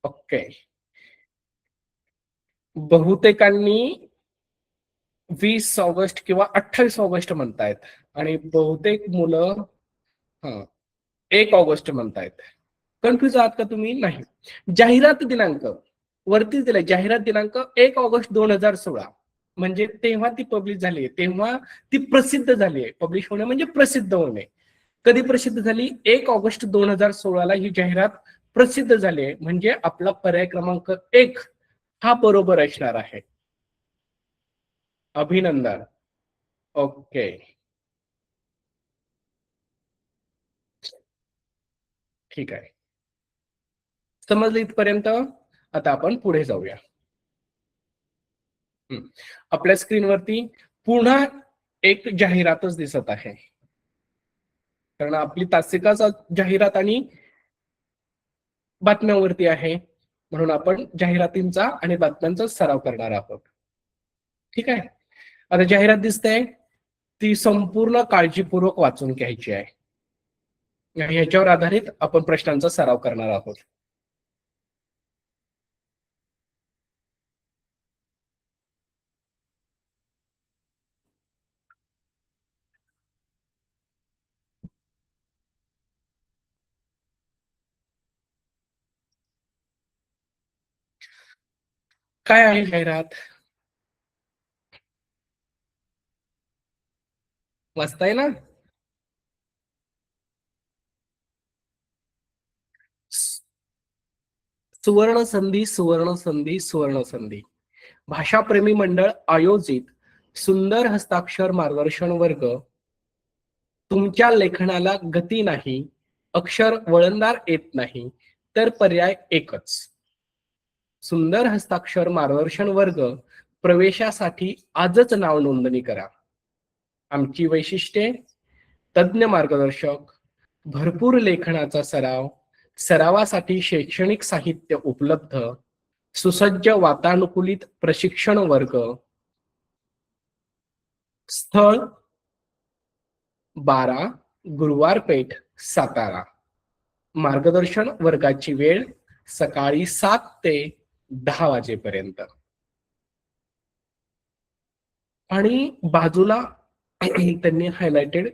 ओके. बहुतेकांनी 20 ऑगस्ट किंवा 28 ऑगस्ट म्हणतायत आणि बहुतेक मुलं 1 ऑगस्ट म्हणतायत. कन्फ्युज आहात का तुम्ही? नाही. जाहिरात दिनांक वरती दिलाय, जाहिरात दिनांक 1 ऑगस्ट 2016, म्हणजे तेव्हा ती पब्लिश झाली, तेव्हा ती प्रसिद्ध झाली आहे. पब्लिश होणे म्हणजे प्रसिद्ध होणे. कधी प्रसिद्ध झाली? 1 ऑगस्ट 2016 ही जाहिरात प्रसिद्ध झाली आहे. म्हणजे आपला पर्याय क्रमांक 1 हा बरोबर असणार आहे. अभिनंदन. ओके, ठीक आहे. समजलं इथपर्यंत? आता आपण पुढे जाऊया. आपल्या स्क्रीनवरती पुन्हा एक जाहिरातच दिसत आहे, कारण आपली तासिकाच जाहिरात आणि बातम्यावरती आहे, म्हणून आपण जाहिरातींचा आणि बातम्यांचा सराव करणार आहोत. ठीक आहे. आता जाहिरात दिसते, ती संपूर्ण काळजीपूर्वक वाचून घ्यायची आहे आणि ह्याच्यावर आधारित आपण प्रश्नांचा सराव करणार आहोत. काय आहे जाहिरात? वाचताय ना? सुवर्ण संधी, सुवर्ण संधी, सुवर्ण संधी. भाषाप्रेमी मंडळ आयोजित सुंदर हस्ताक्षर मार्गदर्शन वर्ग. तुमच्या लेखनाला गती नाही, अक्षर वळणदार येत नाही, तर पर्याय एकच. सुंदर हस्ताक्षर मार्गदर्शन वर्ग प्रवेशासाठी आजच नाव नोंदणी करा. आमची वैशिष्ट्ये: तज्ञ मार्गदर्शक, भरपूर लेखनाचा सराव, सरावासाठी शैक्षणिक साहित्य उपलब्ध, सुसज्ज वातानुकूलित प्रशिक्षण वर्ग. स्थळ: 12 गुरुवार पेठ, सातारा. मार्गदर्शन वर्गाची वेळ सकाळी 7 ते 10 वाजेपर्यंत. आणि बाजूला त्यांनी हायलाइटेड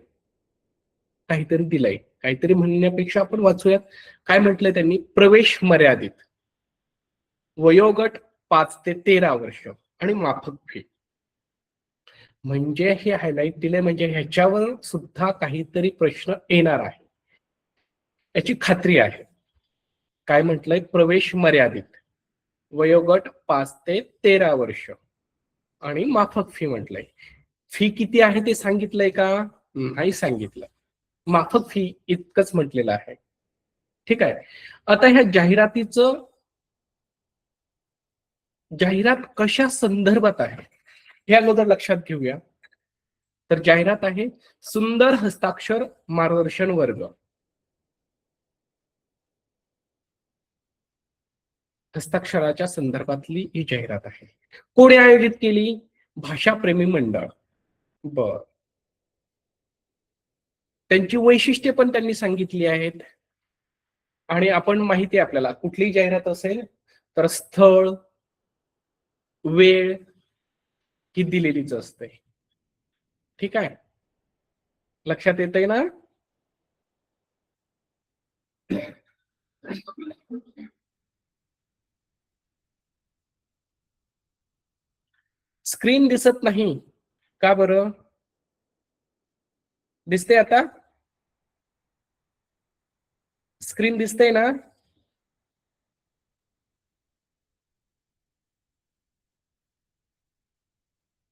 काहीतरी दिलंय. काहीतरी म्हणण्यापेक्षा आपण वाचूयात. काय म्हटलंय त्यांनी? प्रवेश मर्यादित, वयोगट 5 ते 13 वर्ष आणि माफक फी. म्हणजे हे हायलाइट दिले म्हणजे ह्याच्यावर सुद्धा काहीतरी प्रश्न येणार आहे, याची खात्री आहे. काय म्हटलंय? प्रवेश मर्यादित, वयोगट 5 ते 13 वर्ष आणि माफक फी म्हटलंय. फी किती आहे ते सांगितलंय का? नाही सांगितलं. माफक फी इतकंच म्हटलेलं आहे. ठीक आहे. आता ह्या जाहिरात कशा संदर्भात आहे हे अगोदर लक्षात घेऊया. तर जाहिरात आहे सुंदर हस्ताक्षर मार्गदर्शन वर्ग. हस्ताक्षराच्या संदर्भातली ही जाहिरात आहे. कोणी आयोजित केली? भाषाप्रेमी मंडळ. बर. त्यांची वैशिष्ट्ये पण त्यांनी सांगितली आहेत. आणि आपण माहिती आहे आपल्याला, कुठलीही जाहिरात असेल तर स्थळ, वेळ ही दिलेलीच असते. ठीक आहे, लक्षात येतंय ना? स्क्रीन दिसत नाही का बरं? दिसते आता? स्क्रीन दिसते ना?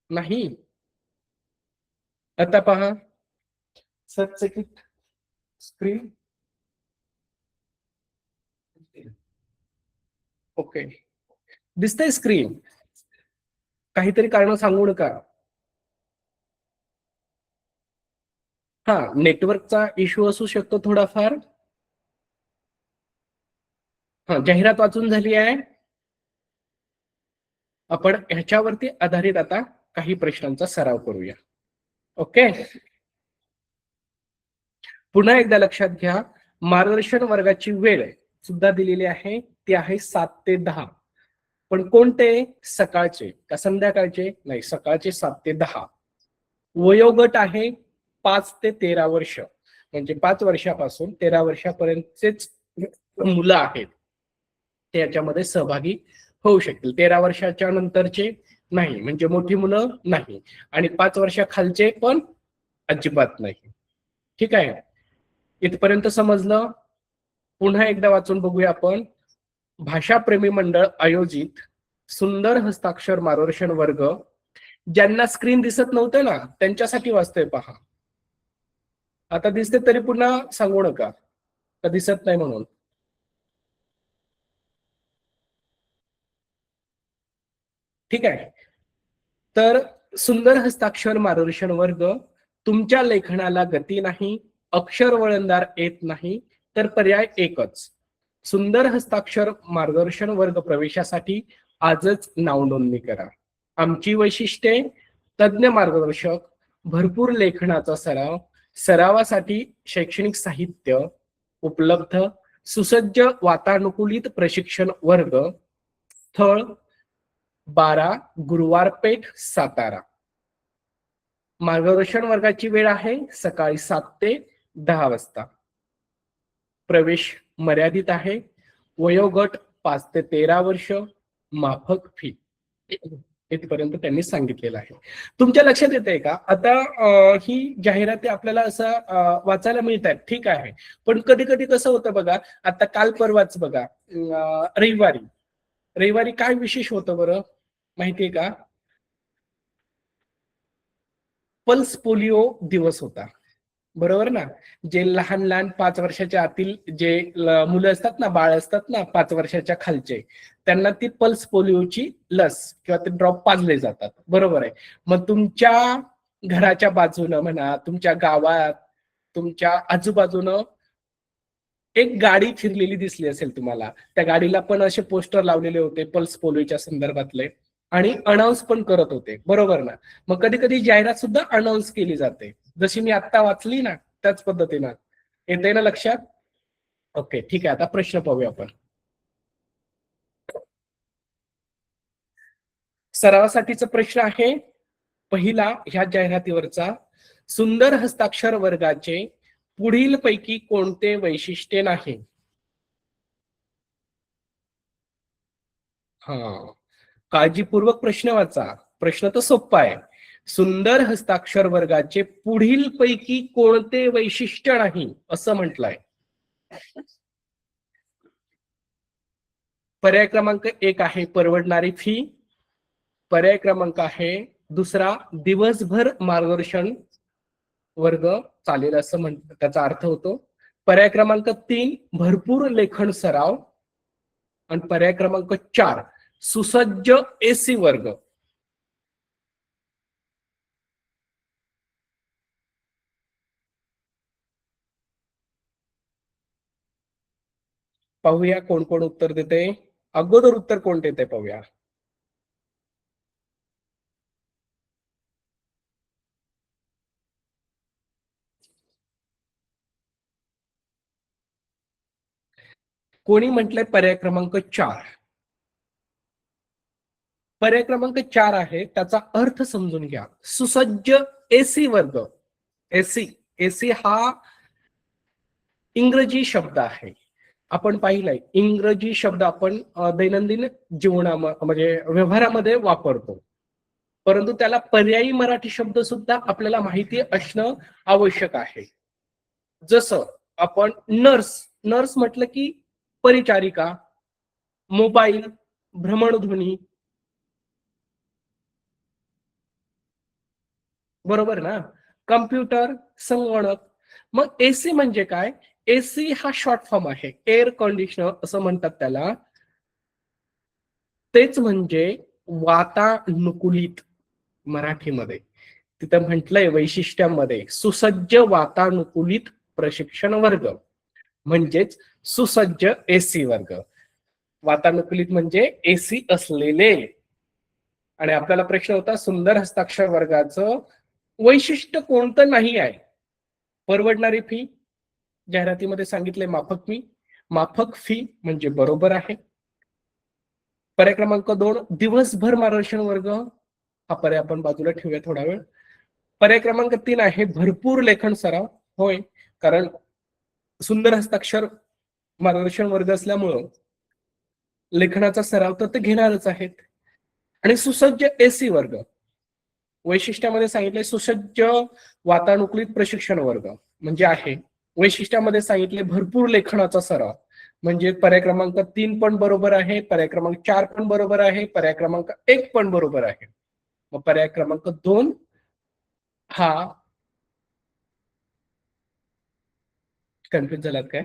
नाही. आता पहा, सेकंड स्क्रीन. ओके, दिसतंय स्क्रीन. काहीतरी कारण सांगू नका. हा, नेटवर्कचा इश्यू असू शकतो थोडाफार. हा, जाहिरात वाचून झाली आहे. आपण ह्याच्यावरती आधारित आता काही प्रश्नांचा सराव करूया. ओके, पुन्हा एकदा लक्षात घ्या, मार्गदर्शन वर्गाची वेळ सुद्धा दिलेली आहे. ती आहे 7 ते 10. पण कोणते? सकाळचे का संध्याकाळचे? नाही, सकाळचे 7 ते 10. वयोगट आहे 5 ते 13 वर्ष, म्हणजे 5 वर्षापासून 13 वर्षापर्यंतचेच मुलं आहेत ते याच्यामध्ये सहभागी होऊ शकतील. 13 वर्षाच्या नंतरचे नाही, म्हणजे मोठी मुलं नाही, आणि 5 वर्षाखालचे पण अजिबात नाही. ठीक आहे, इथपर्यंत समजलं? पुन्हा एकदा वाचून बघूया आपण. भाषाप्रेमी मंडळ आयोजित सुंदर हस्ताक्षर मार्गदर्शन वर्ग. ज्यांना स्क्रीन दिसत नव्हतं ना त्यांच्यासाठी वाचतोय पहा. आता दिसते तरी पुन्हा सांगू नका का दिसत नाही म्हणून. ठीक आहे, तर सुंदर हस्ताक्षर मार्गदर्शन वर्ग. तुमच्या लेखनाला गती नाही, अक्षर वळणदार येत नाही, तर पर्याय एकच. सुंदर हस्ताक्षर मार्गदर्शन वर्ग प्रवेशासाठी आजच नाव नोंदणी करा. आमची वैशिष्ट्ये: तज्ञ मार्गदर्शक, भरपूर लेखनाचा सराव, सरावासाठी शैक्षणिक साहित्य उपलब्ध, सुसज्ज वातानुकूलित प्रशिक्षण वर्ग. स्थळ: 12 गुरुवार पेठ, सातारा. मार्गदर्शन वर्गाची वेळ आहे सकाळी 7 ते 10 वाजता. प्रवेश मर्यादित आहे, वयोगट 5 ते 13 वर्ष, माफक फी. इथपर्यंत त्यांनी सांगितलेलं आहे. तुमच्या लक्षात येते का आता ही जाहिराती आपल्याला असं वाचायला मिळतात, ठीक आहे. पण कधी कधी कसं होतं बघा, आता काल परवाच बघा, रविवारी रविवारी काय विशेष होतं बरं माहितीये का? पल्स पोलिओ दिवस होता, बरोबर ना? जे लहान लहान 5 वर्षाच्या आतील जे मुलं असतात ना, बाळ असतात ना 5 वर्षाच्या खालचे, त्यांना ती पल्स पोलिओची लस किंवा ते ड्रॉप पाजले जातात, बरोबर आहे. मग तुमच्या घराच्या बाजूनं म्हणा, तुमच्या गावात, तुमच्या आजूबाजूनं एक गाडी फिरलेली दिसली असेल तुम्हाला. त्या गाडीला पण असे पोस्टर लावलेले होते पल्स पोलिओच्या संदर्भातले, आणि अनाऊन्स पण करत होते, बरोबर ना? मग कधी कधी जाहिरात सुद्धा अनाऊन्स केली जाते, जशी मी आता वाचली ना त्याच पद्धतीनं. येते ना लक्षात? ओके, ठीक आहे. आता प्रश्न पाहूया आपण. सरावासाठीचा प्रश्न आहे पहिला ह्या जाहिरातीवरचा: सुंदर हस्ताक्षर वर्गाचे पुढील पैकी कोणते वैशिष्ट्य नाही? हा, काळजीपूर्वक प्रश्न वाचा. प्रश्न तर सोपा आहे. सुंदर हस्ताक्षर वर्गाचे पुढील पैकी कोणते वैशिष्ट्य नाही असं म्हटलंय. पर्याय क्रमांक 1 आहे परवडणारी फी. पर्याय क्रमांक आहे दुसरा दिवसभर मार्गदर्शन वर्ग चालेल असं त्याचा अर्थ होतो. पर्याय क्रमांक 3 भरपूर लेखन सराव. आणि पर्याय क्रमांक 4 सुसज्ज एसी वर्ग. पाहूया कोण कोण उत्तर देते. अगोदर उत्तर कोण देते पाहूया. कोणी म्हटलंय पर्याय क्रमांक 4? पर्याय क्रमांक 4 आहे, त्याचा अर्थ समजून घ्या. सुसज्ज एसी वर्ग. एसी एसी हा इंग्रजी शब्द आहे. आपण पाहिलंय इंग्रजी शब्द आपण दैनंदिन जीवनामध्ये म्हणजे व्यवहारामध्ये वापरतो, परंतु त्याला पर्यायी मराठी शब्द सुद्धा आपल्याला माहिती असणं आवश्यक आहे. जसं आपण नर्स, नर्स म्हटलं की परिचारिका, मोबाईल, भ्रमणध्वनी, बरोबर ना? कम्प्युटर, संगणक. मग एसी म्हणजे काय? एसी हा शॉर्ट फॉर्म आहे, एअर कंडिशनर असं म्हणतात त्याला. तेच म्हणजे वातानुकूलित मराठीमध्ये. तिथं म्हटलंय वैशिष्ट्यामध्ये सुसज्ज वातानुकूलित प्रशिक्षण वर्ग, म्हणजेच सुसज्ज एसी वर्ग. वातानुकूलित म्हणजे एसी असलेले. आणि आपल्याला प्रश्न होता सुंदर हस्ताक्षर वर्गाचं वैशिष्ट्य कोणतं नाही आहे? परवडणारी फी, जाहिरातीमध्ये सांगितले माफक फी. माफक फी म्हणजे बरोबर आहे. पर्याय क्रमांक 2 दिवसभर मार्गदर्शन वर्ग. हा पर्याय आपण बाजूला ठेवूया थोडा वेळ. पर्याय क्रमांक 3 आहे भरपूर लेखन सराव. होय, कारण सुंदर हस्ताक्षर मार्गदर्शन वर्ग असल्यामुळं लेखनाचा सराव तर ते घेणारच आहेत. आणि सुसज्ज एसी वर्ग, वैशिष्ट्यामध्ये सांगितले सुसज्ज वातानुकूलित प्रशिक्षण वर्ग म्हणजे आहे. वैशिष्ट्यामध्ये सांगितले भरपूर लेखनाचा सराव, म्हणजे पर्याय क्रमांक 3 पण बरोबर आहे, पर्याय क्रमांक 4 पण बरोबर आहे, पर्याय क्रमांक 1 पण बरोबर आहे. मग पर्याय क्रमांक 2 हा. कन्फ्युज झालात काय?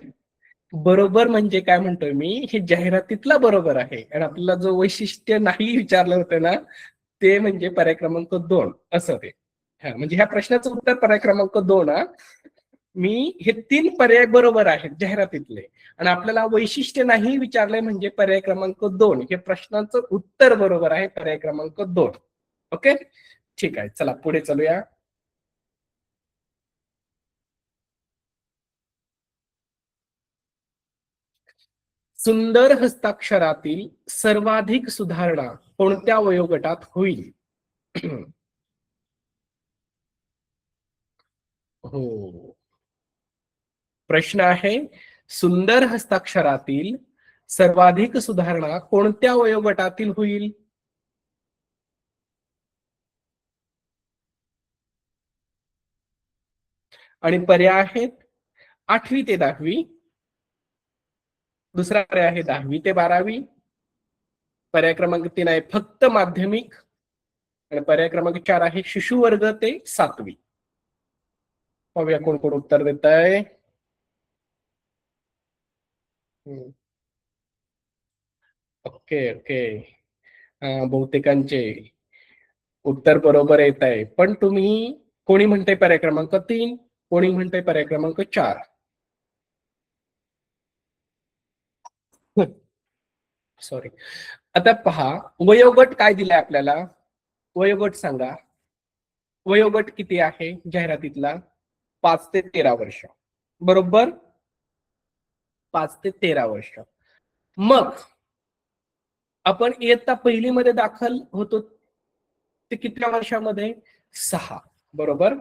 बरोबर म्हणजे काय म्हणतोय मी, हे जाहिरातीतला बरोबर आहे. आणि आपल्याला जो वैशिष्ट्य नाही विचारलं होतं ना, ते म्हणजे पर्याय क्रमांक 2 असं ते. हा, म्हणजे ह्या प्रश्नाचं उत्तर पर्याय क्रमांक 2. मी हे 3 पर्याय बरोबर आहेत जाहिरातीतले, आणि आपल्याला वैशिष्ट्य नाही विचारलंय म्हणजे पर्याय क्रमांक 2 हे प्रश्नाचं उत्तर बरोबर आहे, पर्याय क्रमांक 2. ओके, ठीक आहे. चला पुढे चालूया. सुंदर हस्ताक्षरातील सर्वाधिक सुधारणा कोणत्या वयोगटात होईल? हो, प्रश्न आहे सुंदर हस्ताक्षरातील सर्वाधिक सुधारणा कोणत्या वयोगटातील होईल? आणि पर्याय आहेत 8वी ते 10वी, दुसरा पर्याय आहे 10वी ते 12वी, पर्याय क्रमांक 3 आहे फक्त माध्यमिक, आणि पर्याय क्रमांक 4 आहे शिशु वर्ग ते 7वी. पाहूया कोण कोण उत्तर देत आहे. ओके ओके, बहुतेकांचे उत्तर बरोबर येत आहे, पण तुम्ही कोणी म्हणताय पर्याय क्रमांक 3, कोणी म्हणताय पर्याय क्रमांक 4. सॉरी. आता पहा, वयोगट काय दिलाय आपल्याला, वयोगट सांगा. वयोगट किती आहे जाहिरातीतला? 5 ते 13 वर्ष, बरोबर. 5 ते 13 वर्ष. मग आपण इयत्ता पहिली मध्ये दाखल होतो ते कितव्या वर्षामध्ये? 6, बरोबर.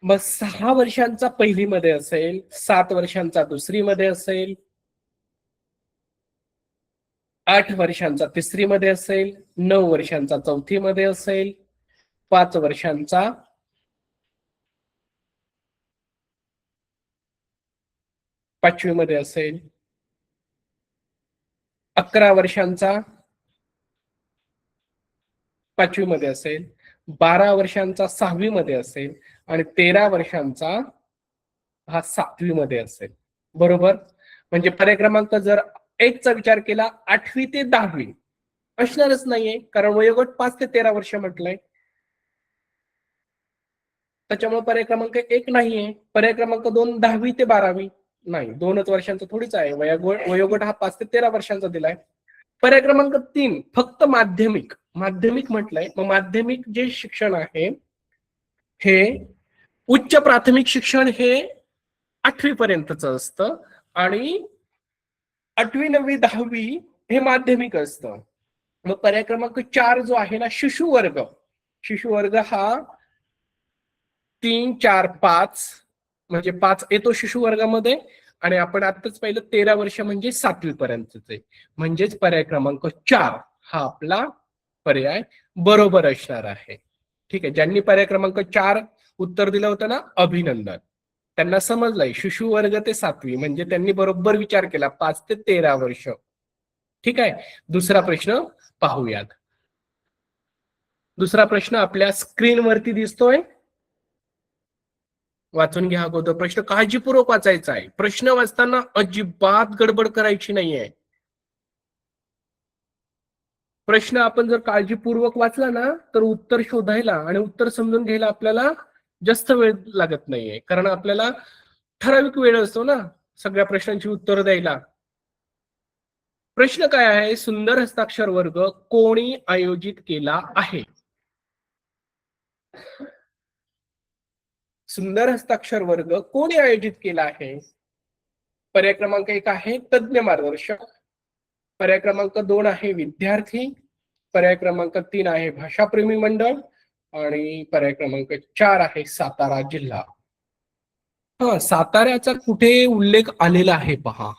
मग 6 वर्षांचा पहिली मध्ये असेल, 7 वर्षांचा दुसरी मध्ये असेल, 8 वर्षांचा तिसरी मध्ये असेल, 9 वर्षांचा चौथी मध्ये असेल, 5 वर्षांचा पाचवी मध्ये असेल, 11 वर्षांचा पाचवी मध्ये असेल, 12 वर्षांचा 6वी मध्ये असेल, आणि 13 वर्षांचा हा 7वी मध्ये असेल, बरोबर. म्हणजे पर्याय क्रमांक जर 1चा विचार केला 8वी ते 10वी असणारच नाहीये, कारण वयोगट 5 ते 13 वर्ष म्हटलंय. त्याच्यामुळे पर्याय क्रमांक 1 नाहीये. पर्याय क्रमांक 2 10वी ते 12वी नाही, 2च वर्षांचा थोडीच आहे. वयोगट हा 5 ते 13 वर्षांचा दिलाय. पर्याय क्रमांक 3 फक्त माध्यमिक, माध्यमिक म्हटलंय. मग माध्यमिक जे शिक्षण आहे हे उच्च प्राथमिक शिक्षण हे 8वी पर्यंतच असतं, आणि 8वी 9वी 10वी हे माध्यमिक असतं. मग पर्याय क्रमांक 4 जो आहे ना, शिशु वर्ग, शिशु वर्ग हा 3, 4, 5 म्हणजे 5 येतो शिशु वर्गामध्ये, आणि आपण आताच पाहिलं 13 वर्ष म्हणजे 7वी पर्यंतचे, म्हणजेच पर्याय क्रमांक 4 हा आपला पर्याय बरोबर असणार आहे. ठीक आहे, ज्यांनी पर्याय क्रमांक 4 उत्तर दिलं होतं ना, अभिनंदन. त्यांना समजलंय शिशु वर्ग ते 7वी म्हणजे त्यांनी बरोबर विचार केला, 5 ते 13 वर्ष. ठीक आहे, दुसरा प्रश्न पाहूयात. दुसरा प्रश्न आपल्या स्क्रीनवरती दिसतोय, वाचून घ्या अगोदर. प्रश्न काळजीपूर्वक वाचायचा आहे. प्रश्न वाचताना अजिबात गडबड करायची नाहीये. प्रश्न आपण जर काळजीपूर्वक वाचला ना, तर उत्तर शोधायला आणि उत्तर समजून घ्यायला आपल्याला जास्त वेळ लागत नाहीये, कारण आपल्याला ठराविक वेळ असतो ना सगळ्या प्रश्नांची उत्तर द्यायला. प्रश्न काय आहे? सुंदर हस्ताक्षर वर्ग कोणी आयोजित केला आहे? सुंदर हस्ताक्षर वर्ग कोणी आयोजित केला आहे? पर्याय क्रमांक 1 आहे तज्ञ मार्गदर्शक, पर्याय क्रमांक 2 आहे विद्यार्थी, पर्याय क्रमांक 3 आहे भाषाप्रेमी मंडळ, आणि पर्याय क्रमांक 4 आहे सातारा जिल्हा. साताऱ्याचा कुठे उल्लेख आलेला आहे पहा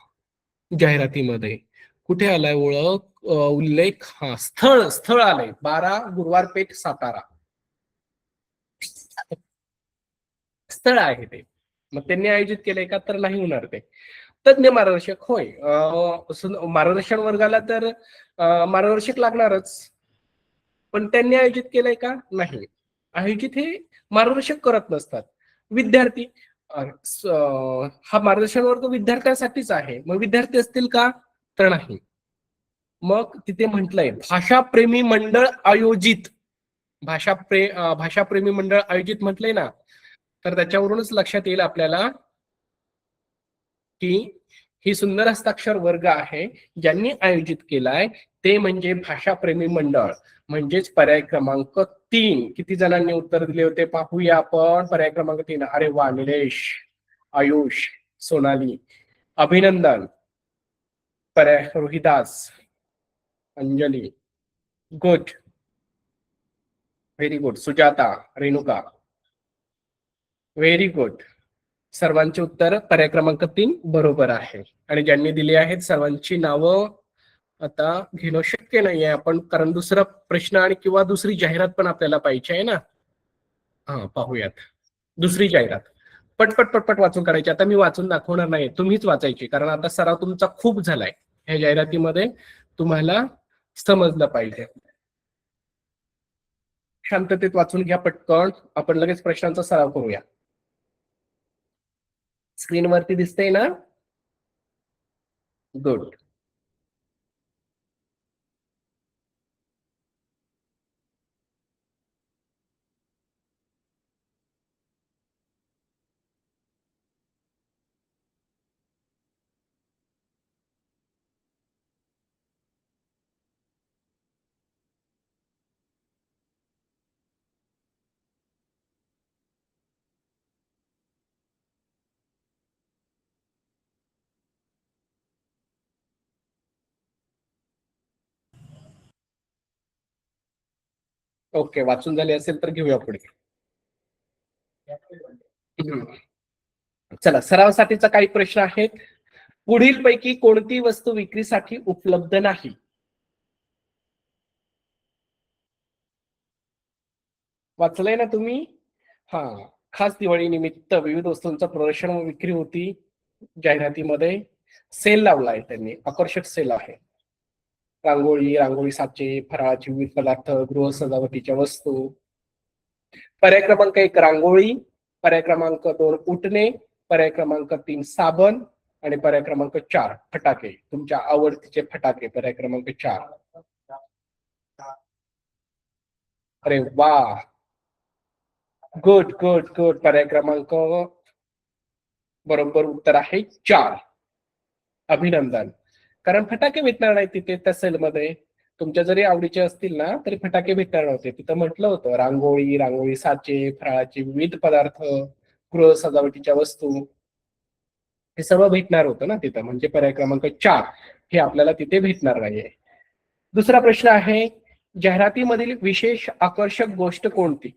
जाहिरातीमध्ये, कुठे आलाय ओळख उल्लेख? स्थळ, स्थळ आलंय, 12 गुरुवार पेठ सातारा, स्थळ आहे ते. मग त्यांनी आयोजित केलंय का? तर नाही होणार ते. तज्ञ मार्गदर्शक होय, मार्गदर्शन वर्गाला तर मार्गदर्शक लागणारच, पण त्यांनी आयोजित केलंय का? नाही. आयोजित हे मार्गदर्शक करत नसतात, विद्यार्थी. हा मार्गदर्शन वर्ग विद्यार्थ्यांसाठीच आहे, मग विद्यार्थी असतील का? तर नाही. मग तिथे म्हटलंय भाषाप्रेमी मंडळ आयोजित, भाषाप्रेमी मंडळ आयोजित म्हटलंय ना, तर त्याच्यावरूनच लक्षात येईल आपल्याला की ही सुंदर हस्ताक्षर वर्ग आहे, ज्यांनी आयोजित केलाय ते म्हणजे भाषाप्रेमी मंडळ, म्हणजेच पर्याय क्रमांक 3. किती जणांनी उत्तर दिले होते पाहूया आपण. पर्याय क्रमांक 3. अरे वा, निलेश, आयुष, सोनाली, अभिनंदन. पर्याय Rohidas, Anjali, good, very good. Sujata, Renuka, very good. सर्वांचे उत्तर पर्याय क्रमांक 3 बरोबर आहे, आणि ज्यांनी दिली आहेत सर्वांची नावं आता घेणं शक्य नाहीये आपण, कारण दुसरा प्रश्न आणि किंवा दुसरी जाहिरात पण आपल्याला पाहिजे आहे ना. हा पाहूयात. दुसरी जाहिरात. पटपट पटपट वाचून काढायची. आता मी वाचून दाखवणार नाही, तुम्हीच वाचायची, कारण आता सराव तुमचा खूप झालाय ह्या जाहिरातीमध्ये. तुम्हाला समजलं पाहिजे. शांततेत वाचून घ्या पटकन. आपण लगेच प्रश्नांचा सराव करूया. स्क्रीनवरती दिसतंय ना? गुड. ओके, वाचून झाले असेल तर घेऊया पुढे. चला, सरावासाठीचा काही प्रश्न आहेत. पुढील पैकी कोणती वस्तू विक्रीसाठी उपलब्ध नाही? वाचलंय ना तुम्ही? हा. खास दिवाळी निमित्त विविध वस्तूंचं प्रदर्शन व विक्री होती. जाहिरातीमध्ये सेल लावलाय त्यांनी, आकर्षक सेल आहे. रांगोळी, रांगोळी साचे, फराळाचे विविध पदार्थ, गृह सजावटीच्या वस्तू. पर्याय क्रमांक 1 रांगोळी, पर्याय क्रमांक 2 उठणे, पर्याय क्रमांक 3 साबण आणि पर्याय क्रमांक 4 फटाके. तुमच्या आवडतीचे फटाके, पर्याय क्रमांक 4. अरे वा, गुड गुड गुड. पर्याय क्रमांक बरोबर उत्तर आहे 4. अभिनंदन. कारण फटाके भेटणार नाही तिथे त्या सेलमध्ये. तुमच्या जरी आवडीचे असतील ना तरी फटाके भेटणार नव्हते. तिथं म्हटलं होतं रांगोळी, रांगोळी साचे, फराळाचे विविध पदार्थ, गृह सजावटीच्या वस्तू, हे सर्व भेटणार होतं ना तिथं. म्हणजे पर्याय क्रमांक 4 हे आपल्याला तिथे भेटणार नाहीये. दुसरा प्रश्न आहे, जाहिरातीमधील विशेष आकर्षक गोष्ट कोणती?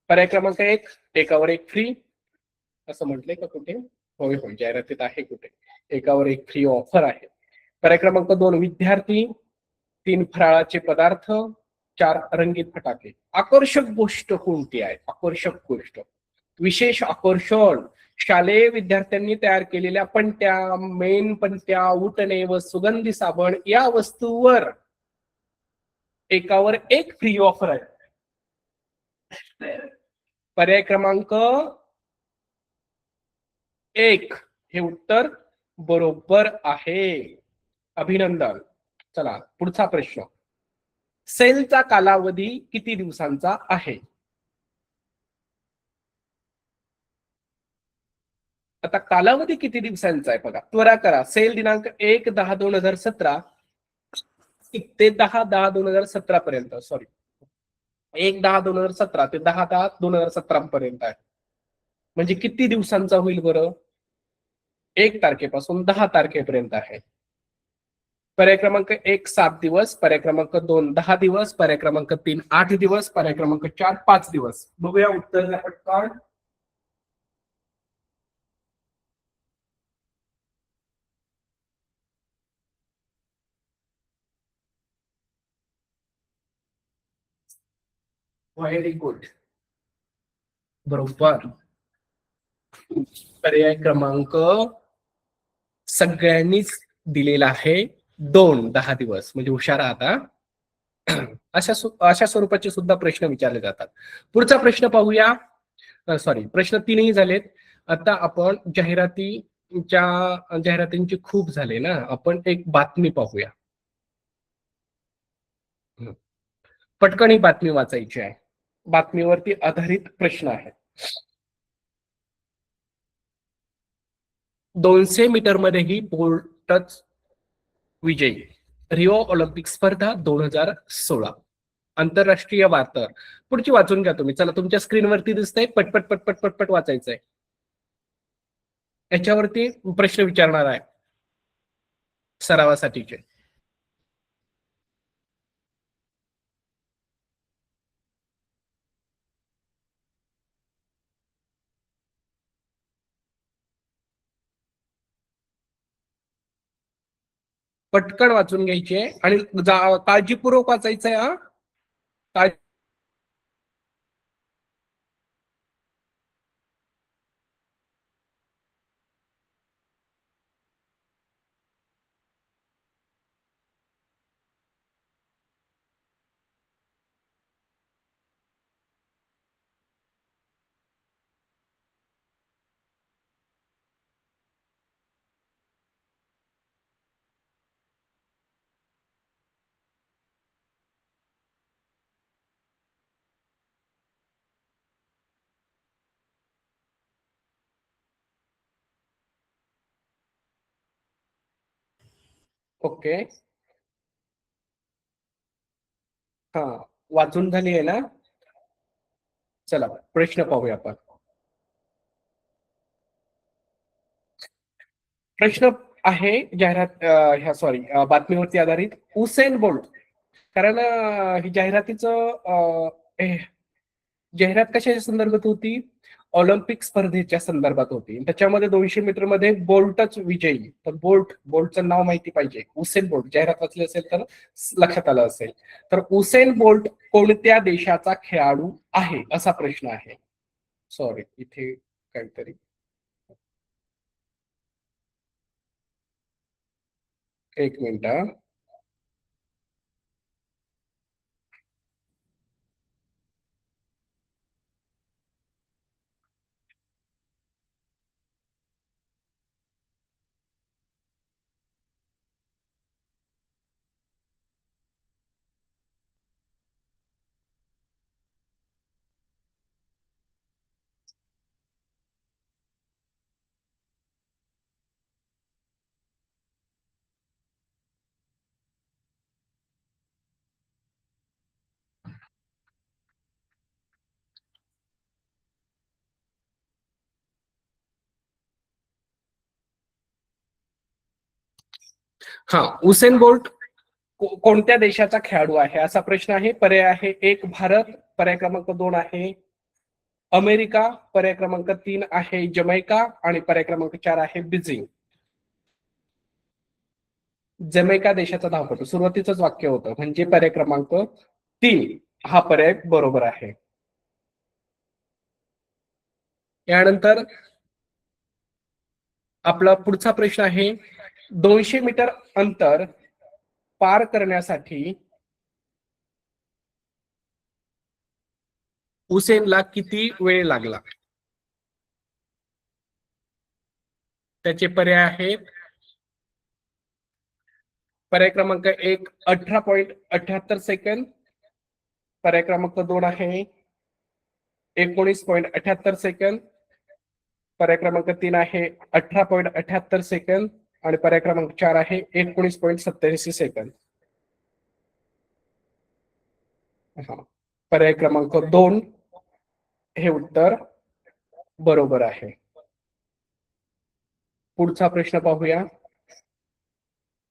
पर्याय क्रमांक 1 एकावर एक फ्री, असं म्हटलंय का कुठे? होय होय, जाहिरातीत आहे कुठे, एकावर एक फ्री ऑफर आहे. पर्याय क्रमांक 2 विद्यार्थी, 3 फराळाचे पदार्थ, 4 रंगीत फटाके. आकर्षक गोष्ट कोणती आहे? आकर्षक गोष्ट, विशेष आकर्षण. शालेय विद्यार्थ्यांनी तयार केलेल्या पणत्या, मेन पणत्या, उटणे व सुगंधी साबण या वस्तूवर एकावर एक फ्री ऑफर आहे. पर्याय क्रमांक 1 हे उत्तर बरोबर आहे. अभिनंदन. चला, पुढचा प्रश्न. सेलचा कालावधी किती दिवसांचा आहे? आता कालावधी किती दिवसांचा आहे बघा, त्वरा करा. सेल दिनांक 1/10/2017 ते 10/10/2017 पर्यंत. सॉरी, 1/10/2017 ते 10/10/2017 पर्यंत आहे. म्हणजे किती दिवसांचा होईल बरं? 1 तारखेपासून 10 तारखेपर्यंत आहे. पर्याय क्रमांक 1 7 दिवस, पर्याय क्रमांक 2 10 दिवस, पर्याय क्रमांक 3 8 दिवस, पर्याय क्रमांक 4 5 दिवस. बघूया उत्तर पटकन. व्हेरी गुड, बरोबर. पर्याय क्रमांक सगळ्यांनीच दिलेला आहे 2 10 दिवस. म्हणजे हुशार आहात हा. अशा स्वरूपाचे सुद्धा प्रश्न विचारले जातात. पुढचा प्रश्न पाहूया. सॉरी, प्रश्न 3ही झालेत. आता आपण जाहिरातींची खूप झाले ना, आपण एक बातमी पाहूया. पटकन ही बातमी वाचायची आहे. बातमीवरती आधारित प्रश्न आहे. 200 मीटर मध्येही बोल्टच विजयी. रिओ ऑलिम्पिक स्पर्धा 2016. आंतरराष्ट्रीय वार्ता. पुढची वाचून घ्या तुम्ही. चला, तुमच्या स्क्रीनवरती दिसतंय. पटपट पटपट पटपट वाचायचंय. याच्यावरती प्रश्न विचारणार आहे सरावासाठीचे. पटकन वाचून घ्यायचे आणि काळजीपूर्वक वाचायचंय हा. ओके, हा वाचून झाली आहे ना. चला प्रश्न पाहूया आपण. प्रश्न आहे जाहिरात ह्या सॉरी बातमीवरती आधारित. उसेन बोल्ट, कारण ही जाहिरात कशाच्या संदर्भात होती? ऑलिम्पिक स्पर्धेच्या संदर्भात होती. त्याच्यामध्ये 200 मीटर मध्ये बोल्टच विजयी. तर बोल्टचं नाव माहिती पाहिजे. उसेन बोल्ट जाहिरात वाचली असेल तर लक्षात आलं असेल. तर उसेन बोल्ट कोणत्या देशाचा खेळाडू आहे असा प्रश्न आहे. सॉरी इथे काहीतरी एक मिनिट. हा, उसेन बोल्ट कोणत्या देशाचा खेळाडू आहे असा प्रश्न आहे. पर्याय आहे 1 भारत, पर्याय क्रमांक 2 आहे अमेरिका, पर्याय क्रमांक 3 आहे जमैका आणि पर्याय क्रमांक 4 आहे बीजिंग. जमैका देशाचा धावपटू सुरुवातीचंच वाक्य होतं, म्हणजे पर्याय क्रमांक 3 हा पर्याय बरोबर आहे. यानंतर आपला पुढचा प्रश्न आहे 200 मीटर अंतर पार करण्यासाठी हुसेनला किती वेळ लागला? त्याचे पर्याय आहेत. पर्याय क्रमांक 1 18.78 सेकंद, पर्याय क्रमांक 2 आहे 19.78 सेकंद, पर्याय क्रमांक 3 आहे 18.78 सेकंद आणि पर्याय क्रमांक 4 आहे 19.87 सेकंद. हा, पर्याय क्रमांक 2 हे उत्तर बरोबर आहे. पुढचा प्रश्न पाहूया.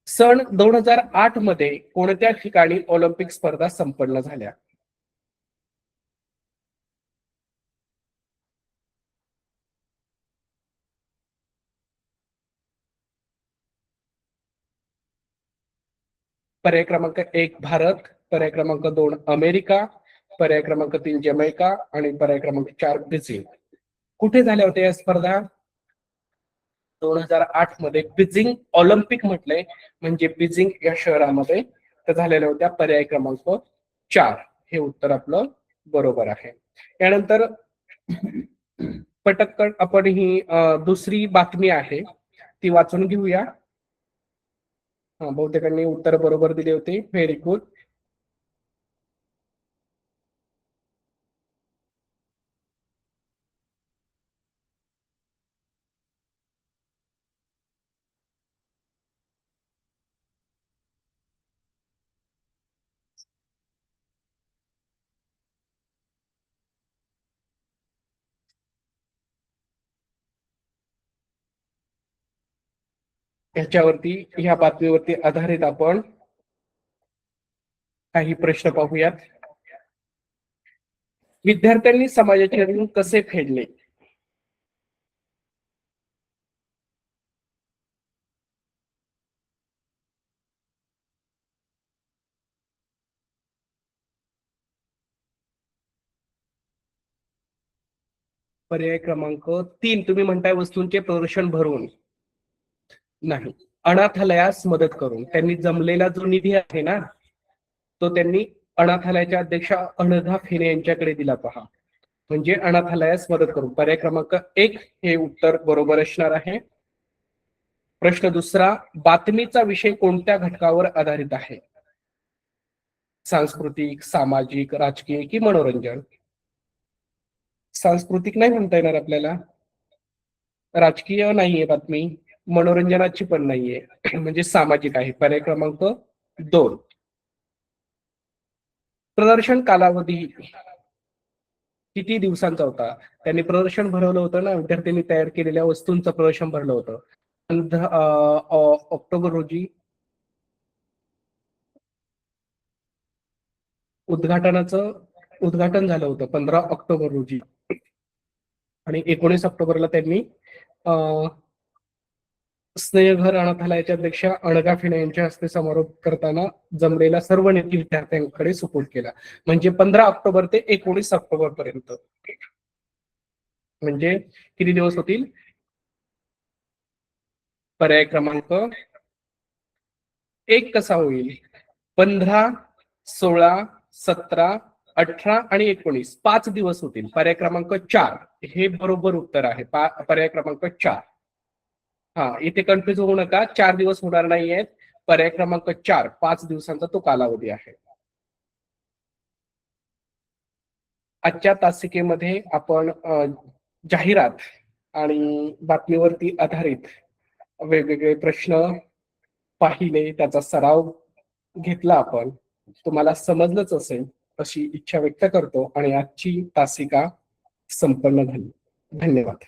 सन 2008 मध्ये कोणत्या ठिकाणी ऑलिम्पिक स्पर्धा संपन्न झाल्या? पर्याय क्रमांक 1 भारत, पर्याय क्रमांक 2 अमेरिका, पर्याय क्रमांक 3 जमैका आणि पर्याय क्रमांक 4 बीजिंग. कुठे झाल्या होत्या या स्पर्धा? 2008 मध्ये बीजिंग ऑलिम्पिक म्हटलंय, म्हणजे बीजिंग या शहरामध्ये त्या झालेल्या होत्या. पर्याय क्रमांक 4 हे उत्तर आपलं बरोबर आहे. यानंतर पटकन आपण ही दुसरी बातमी आहे ती वाचून घेऊया. बहुतेकांनी उत्तर बरोबर दिले होते. Very good. ह्याच्यावरती ह्या बातमीवरती आधारित आपण काही प्रश्न पाहूयात. विद्यार्थ्यांनी समाजाचे ऋण कसे फेडले? पर्याय क्रमांक 3 तुम्ही म्हणताय वस्तूंचे प्रदर्शन भरून. नाही, अनाथालयास मदत करून. त्यांनी जमलेला जो निधी आहे ना, तो त्यांनी अनाथालयाच्या अध्यक्षा अनघा फेणे यांच्याकडे दिला पहा. म्हणजे अनाथालयास मदत करून. पर्याय क्रमांक 1 हे उत्तर बरोबर असणार आहे. प्रश्न दुसरा, बातमीचा विषय कोणत्या घटकावर आधारित आहे? सांस्कृतिक, सामाजिक, राजकीय की मनोरंजन? सांस्कृतिक नाही म्हणता येणार आपल्याला, राजकीय नाहीये बातमी, मनोरंजनाची पण नाहीये, म्हणजे सामाजिक आहे. पर्याय क्रमांक 2. प्रदर्शन कालावधी किती दिवसांचा होता? त्यांनी प्रदर्शन भरवलं होतं ना, विद्यार्थ्यांनी तयार केलेल्या वस्तूंचं प्रदर्शन भरलं होतं. ऑक्टोबर रोजी उद्घाटनाचं उद्घाटन झालं होतं 15 ऑक्टोबर रोजी, आणि 19 ऑक्टोबरला त्यांनी स्नेहघर अनाथालयाच्या अध्यक्षा अनघा फेणे यांच्या हस्ते समारोप करताना जमलेला सर्व निधी विद्यार्थ्यांकडे सुपूर्द केला. म्हणजे 15 ऑक्टोबर ते 19 ऑक्टोबर पर्यंत, म्हणजे किती दिवस होतील? पर्याय क्रमांक 1 कसा होईल? 15, 16, 17, 18 आणि 19 5 दिवस होतील. पर्याय क्रमांक 4 हे बरोबर उत्तर आहे. पर्याय क्रमांक 4. हा, इथे कन्फ्युज होऊ नका, 4 दिवस होणार नाहीयेत. पर्याय क्रमांक 4 5 दिवसांचा तो कालावधी आहे. आजच्या तासिकेमध्ये आपण जाहिरात आणि बातमीवरती आधारित वेगवेगळे प्रश्न पाहिले, त्याचा सराव घेतला आपण. तुम्हाला समजलंच असेल अशी इच्छा व्यक्त करतो आणि आजची तासिका संपन्न झाली. धन्यवाद.